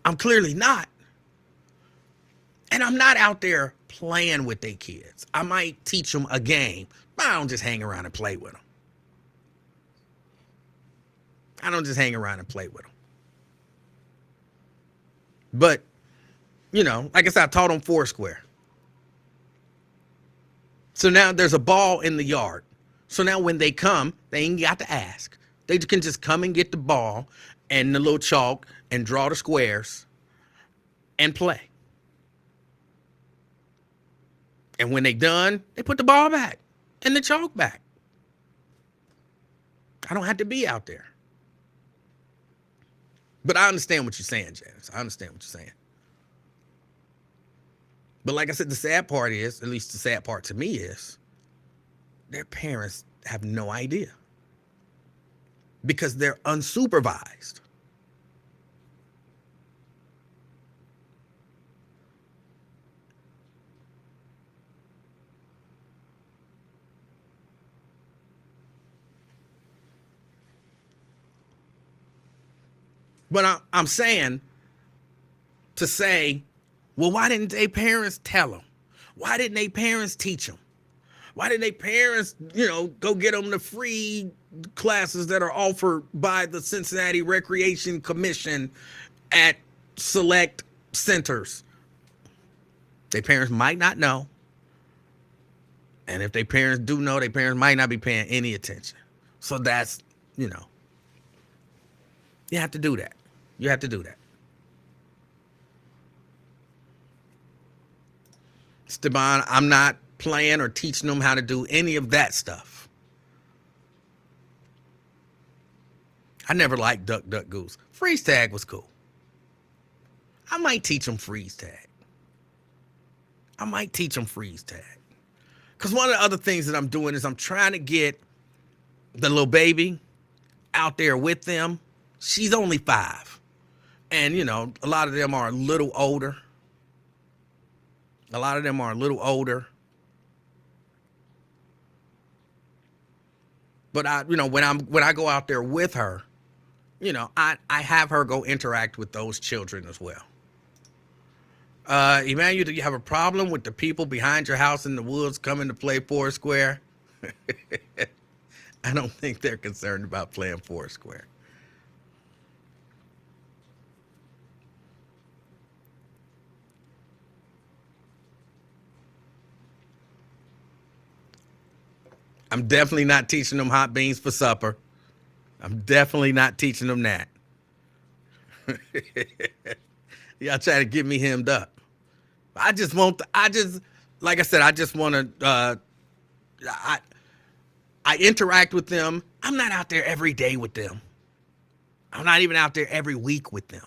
I'm clearly not. And I'm not out there playing with their kids. I might teach them a game, but I don't just hang around and play with them. I don't just hang around and play with them. But, you know, like I said, I taught them Foursquare. So now there's a ball in the yard. So now when they come, they ain't got to ask. They can just come and get the ball and the little chalk and draw the squares and play. And when they done, they put the ball back and the chalk back. I don't have to be out there. But I understand what you're saying, Janice. I understand what you're saying. But like I said, the sad part is, at least the sad part to me is, their parents have no idea. Because they're unsupervised. But I'm saying to say, well, why didn't their parents tell them? Why didn't their parents teach them? Why didn't their parents, go get them the free classes that are offered by the Cincinnati Recreation Commission at select centers? Their parents might not know. And if their parents do know, their parents might not be paying any attention. So that's, you have to do that. You have to do that. Esteban, I'm not playing or teaching them how to do any of that stuff. I never liked Duck, Duck, Goose. Freeze tag was cool. I might teach them freeze tag. Because one of the other things that I'm doing is I'm trying to get the little baby out there with them. She's only 5. And, a lot of them are a little older. But when I go out there with her, I have her go interact with those children as well. Emanuel, do you have a problem with the people behind your house in the woods coming to play Foursquare? I don't think they're concerned about playing Foursquare. I'm definitely not teaching them hot beans for supper. I'm definitely not teaching them that. Y'all try to get me hemmed up. Like I said, I just want to, I interact with them. I'm not out there every day with them. I'm not even out there every week with them.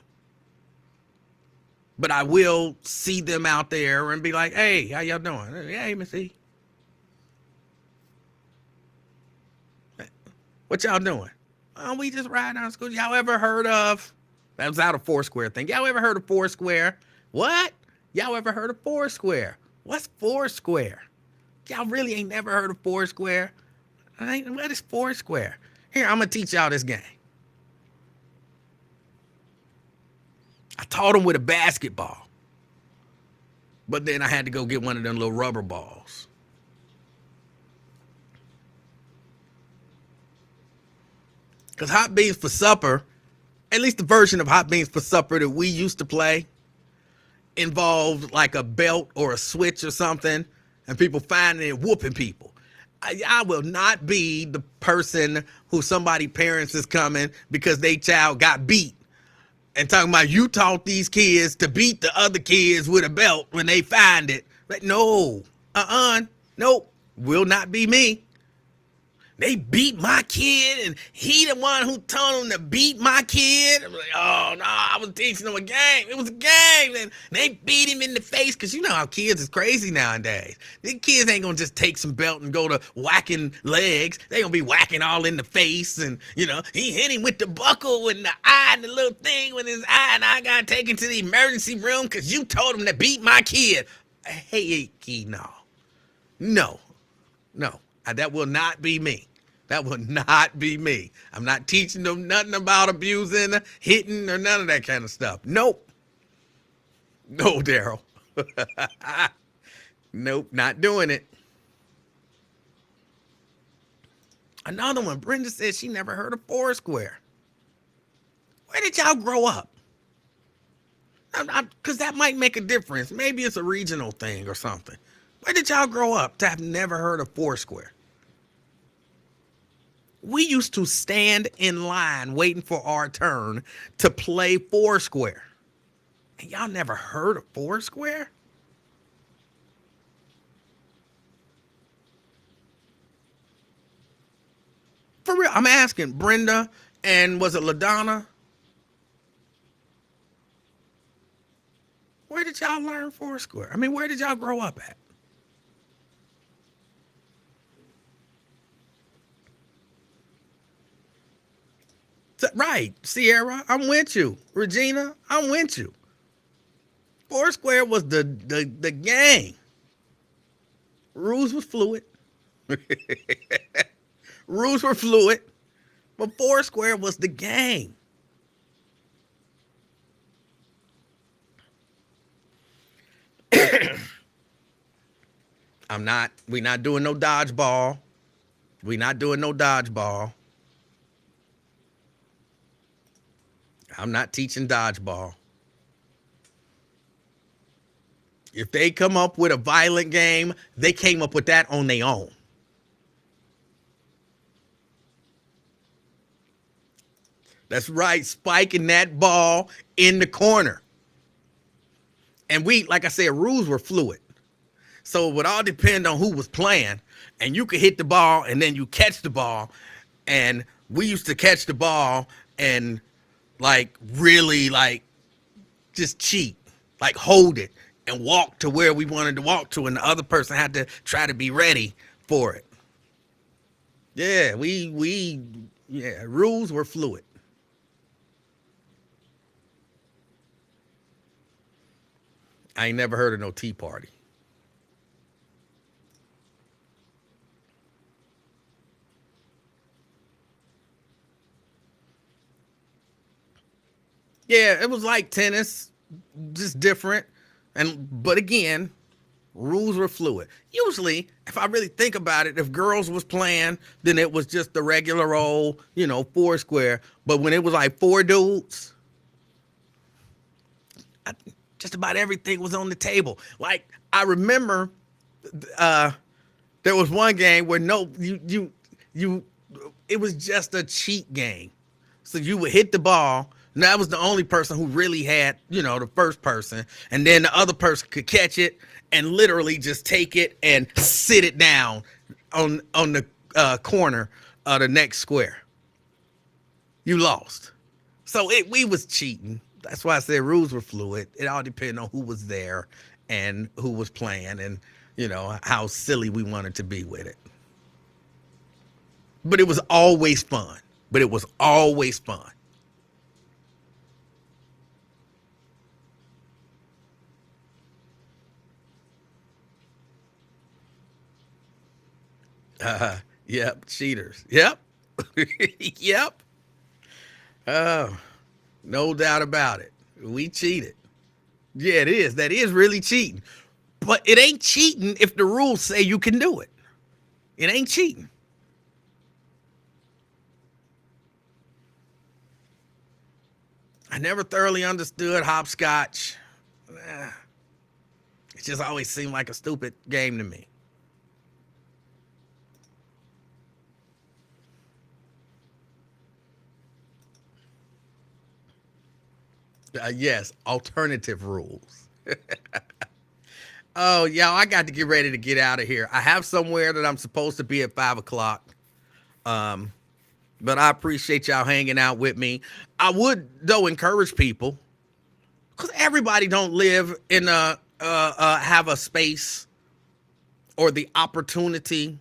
But I will see them out there and be like, hey, how y'all doing? Hey, Missy. What y'all doing? Oh, we just ride down to school. Y'all ever heard of, that was out of Foursquare thing. Y'all ever heard of Foursquare? What? Y'all ever heard of Foursquare? What's Foursquare? Y'all really ain't never heard of Foursquare? What is Foursquare? Here, I'm going to teach y'all this game. I taught them with a basketball. But then I had to go get one of them little rubber balls. Because hot beans for supper, at least the version of hot beans for supper that we used to play, involved like a belt or a switch or something, and people finding it, whooping people. I will not be the person who somebody parents is coming because they child got beat and talking about you taught these kids to beat the other kids with a belt when they find it. Like, no, nope, will not be me. they beat my kid, and he the one who told them to beat my kid. I'm like, oh no, I was teaching them a game. It was a game, and they beat him in the face because you know how kids is crazy nowadays. These kids ain't gonna just take some belt and go to whacking legs. They gonna be whacking all in the face, and you know he hit him with the buckle and the eye and the little thing with his eye, and I got taken to the emergency room because you told him to beat my kid. Hey, no, no, no. That will not be me. That will not be me. I'm not teaching them nothing about abusing, hitting, or none of that kind of stuff. Nope. No, Daryl. Nope, not doing it. Another one. Brenda said she never heard of Foursquare. Where did y'all grow up? Because that might make a difference. Maybe it's a regional thing or something. Where did y'all grow up to have never heard of Foursquare? We used to stand in line waiting for our turn to play Foursquare. And y'all never heard of Foursquare? For real, I'm asking Brenda and was it LaDonna? Where did y'all learn Foursquare? I mean, where did y'all grow up at? Right, Sierra, I'm with you. Regina, I'm with you. Foursquare was the gang. Rules was fluid. Rules were fluid, but Foursquare was the game. We not doing no dodgeball. We not doing no dodgeball. I'm not teaching dodgeball. If they come up with a violent game, they came up with that on their own. That's right, spiking that ball in the corner. And we, like I said, rules were fluid. So it would all depend on who was playing. And you could hit the ball and then you catch the ball. And we used to catch the ball and like really like just cheat, like hold it and walk to where we wanted to walk to. And the other person had to try to be ready for it. Yeah, yeah, rules were fluid. I ain't never heard of no tea party. Yeah, it was like tennis, just different. But again, rules were fluid. Usually, if I really think about it, if girls was playing, then it was just the regular old, Foursquare. But when it was like four dudes, I, just about everything was on the table. Like I remember, uh, there was one game where no, you, it was just a cheat game. So you would hit the ball. And that was the only person who really had, the first person. And then the other person could catch it and literally just take it and sit it down on the corner of the next square. You lost. So we was cheating. That's why I said rules were fluid. It all depended on who was there and who was playing and, how silly we wanted to be with it. But it was always fun. But it was always fun. Yep, cheaters. Yep. Yep. Oh, no doubt about it. We cheated. Yeah, it is. That is really cheating. But it ain't cheating if the rules say you can do it. It ain't cheating. I never thoroughly understood hopscotch. It just always seemed like a stupid game to me. Yes, alternative rules. Oh, y'all, I got to get ready to get out of here. I have somewhere that I'm supposed to be at 5 o'clock. But I appreciate y'all hanging out with me. I would, though, encourage people, because everybody don't live in have a space or the opportunity.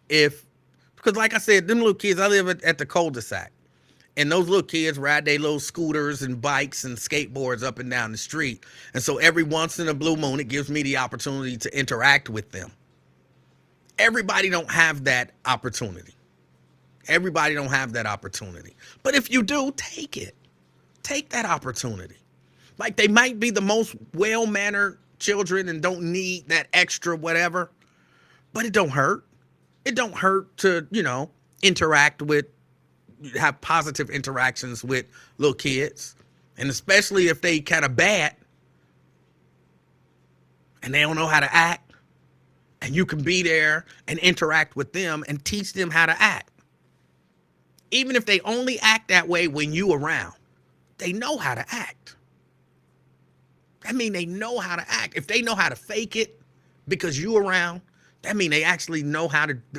Because like I said, them little kids, I live at the cul-de-sac. And those little kids ride their little scooters and bikes and skateboards up and down the street. And so every once in a blue moon, it gives me the opportunity to interact with them. Everybody don't have that opportunity. Everybody don't have that opportunity. But if you do, take it. Take that opportunity. Like, they might be the most well-mannered children and don't need that extra whatever, but it don't hurt. It don't hurt to, interact with, have positive interactions with little kids. And especially if they kind of bad and they don't know how to act, and you can be there and interact with them and teach them how to act. Even if they only act that way when you around, they know how to act. I mean, they know how to act. If they know how to fake it because you around, that mean they actually know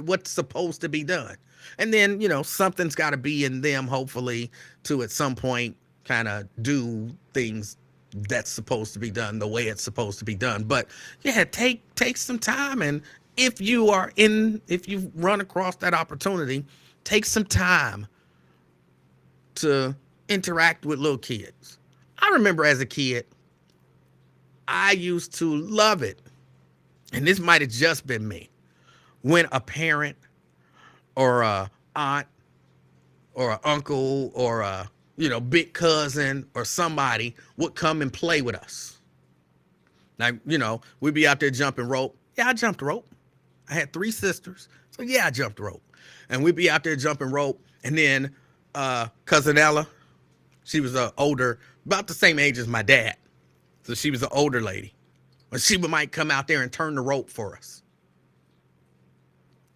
what's supposed to be done. And then, something's got to be in them, hopefully, to at some point kind of do things that's supposed to be done the way it's supposed to be done. But yeah, take some time. And if you run across that opportunity, take some time to interact with little kids. I remember as a kid, I used to love it, and this might have just been me, when a parent or a aunt or an uncle or a big cousin or somebody would come and play with us. Like, we'd be out there jumping rope. Yeah, I jumped rope. I had 3 sisters, so yeah, I jumped rope. And we'd be out there jumping rope, and then cousin Ella, she was older, about the same age as my dad. So she was an older lady. But she might come out there and turn the rope for us.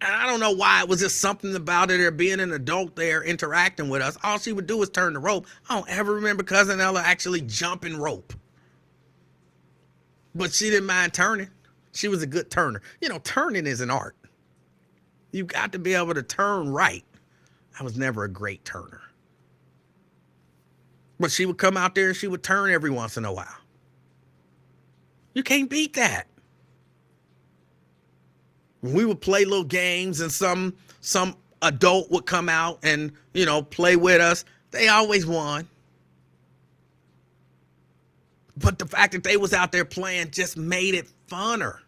And I don't know why. It was just something about it, or being an adult there interacting with us. All she would do was turn the rope. I don't ever remember cousin Ella actually jumping rope. But she didn't mind turning. She was a good turner. Turning is an art. You got to be able to turn right. I was never a great turner. But she would come out there and she would turn every once in a while. You can't beat that. We would play little games, and some adult would come out and, play with us. They always won. But the fact that they was out there playing just made it funner.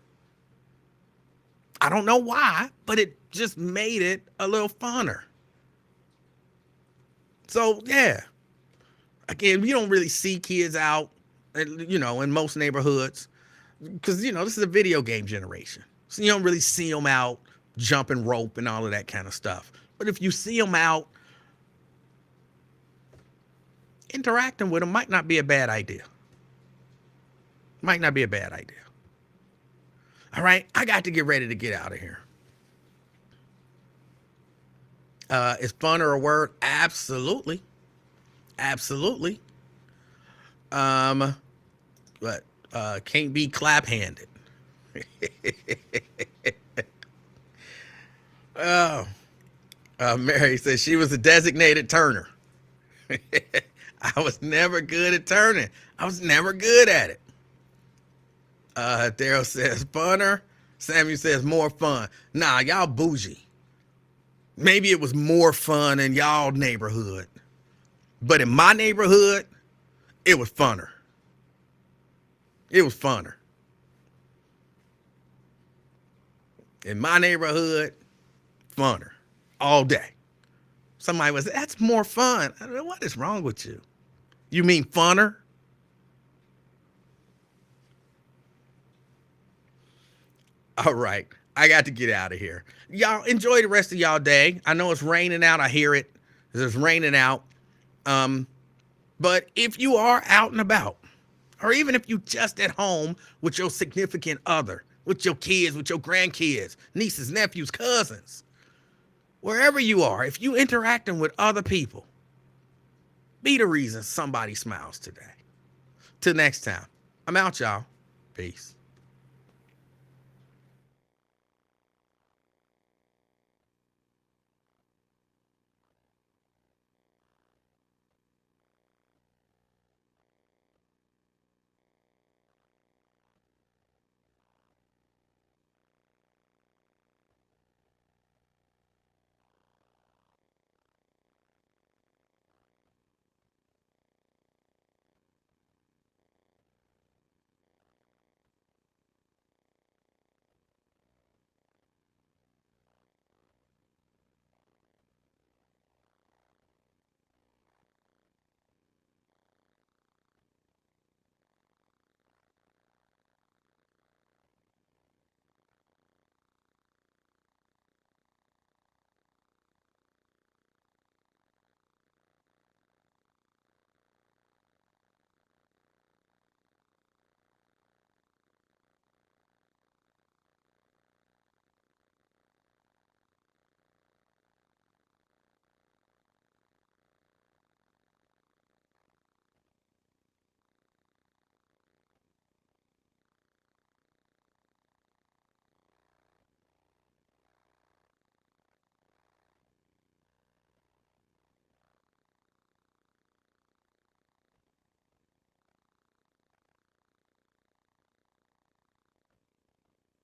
I don't know why, but it just made it a little funner. So, yeah. Again, we don't really see kids out, in most neighborhoods, because, this is a video game generation. So you don't really see them out jumping rope and all of that kind of stuff. But if you see them out, interacting with them might not be a bad idea. Might not be a bad idea. All right, I got to get ready to get out of here. Is funner a word? Absolutely. Absolutely. But can't be clap-handed. Mary says she was a designated turner. I was never good at turning. I was never good at it. Daryl says funner. Samuel says more fun. Nah, y'all bougie. Maybe it was more fun in y'all neighborhood, but in my neighborhood, it was funner. It was funner. In my neighborhood, funner all day. Somebody was, that's more fun. I don't know, what is wrong with you? You mean funner? All right. I got to get out of here. Y'all enjoy the rest of y'all day. I know it's raining out. I hear it. It's raining out. But if you are out and about, or even if you just at home with your significant other, with your kids, with your grandkids, nieces, nephews, cousins, wherever you are, if you interacting with other people, be the reason somebody smiles today. Till next time, I'm out, y'all. Peace.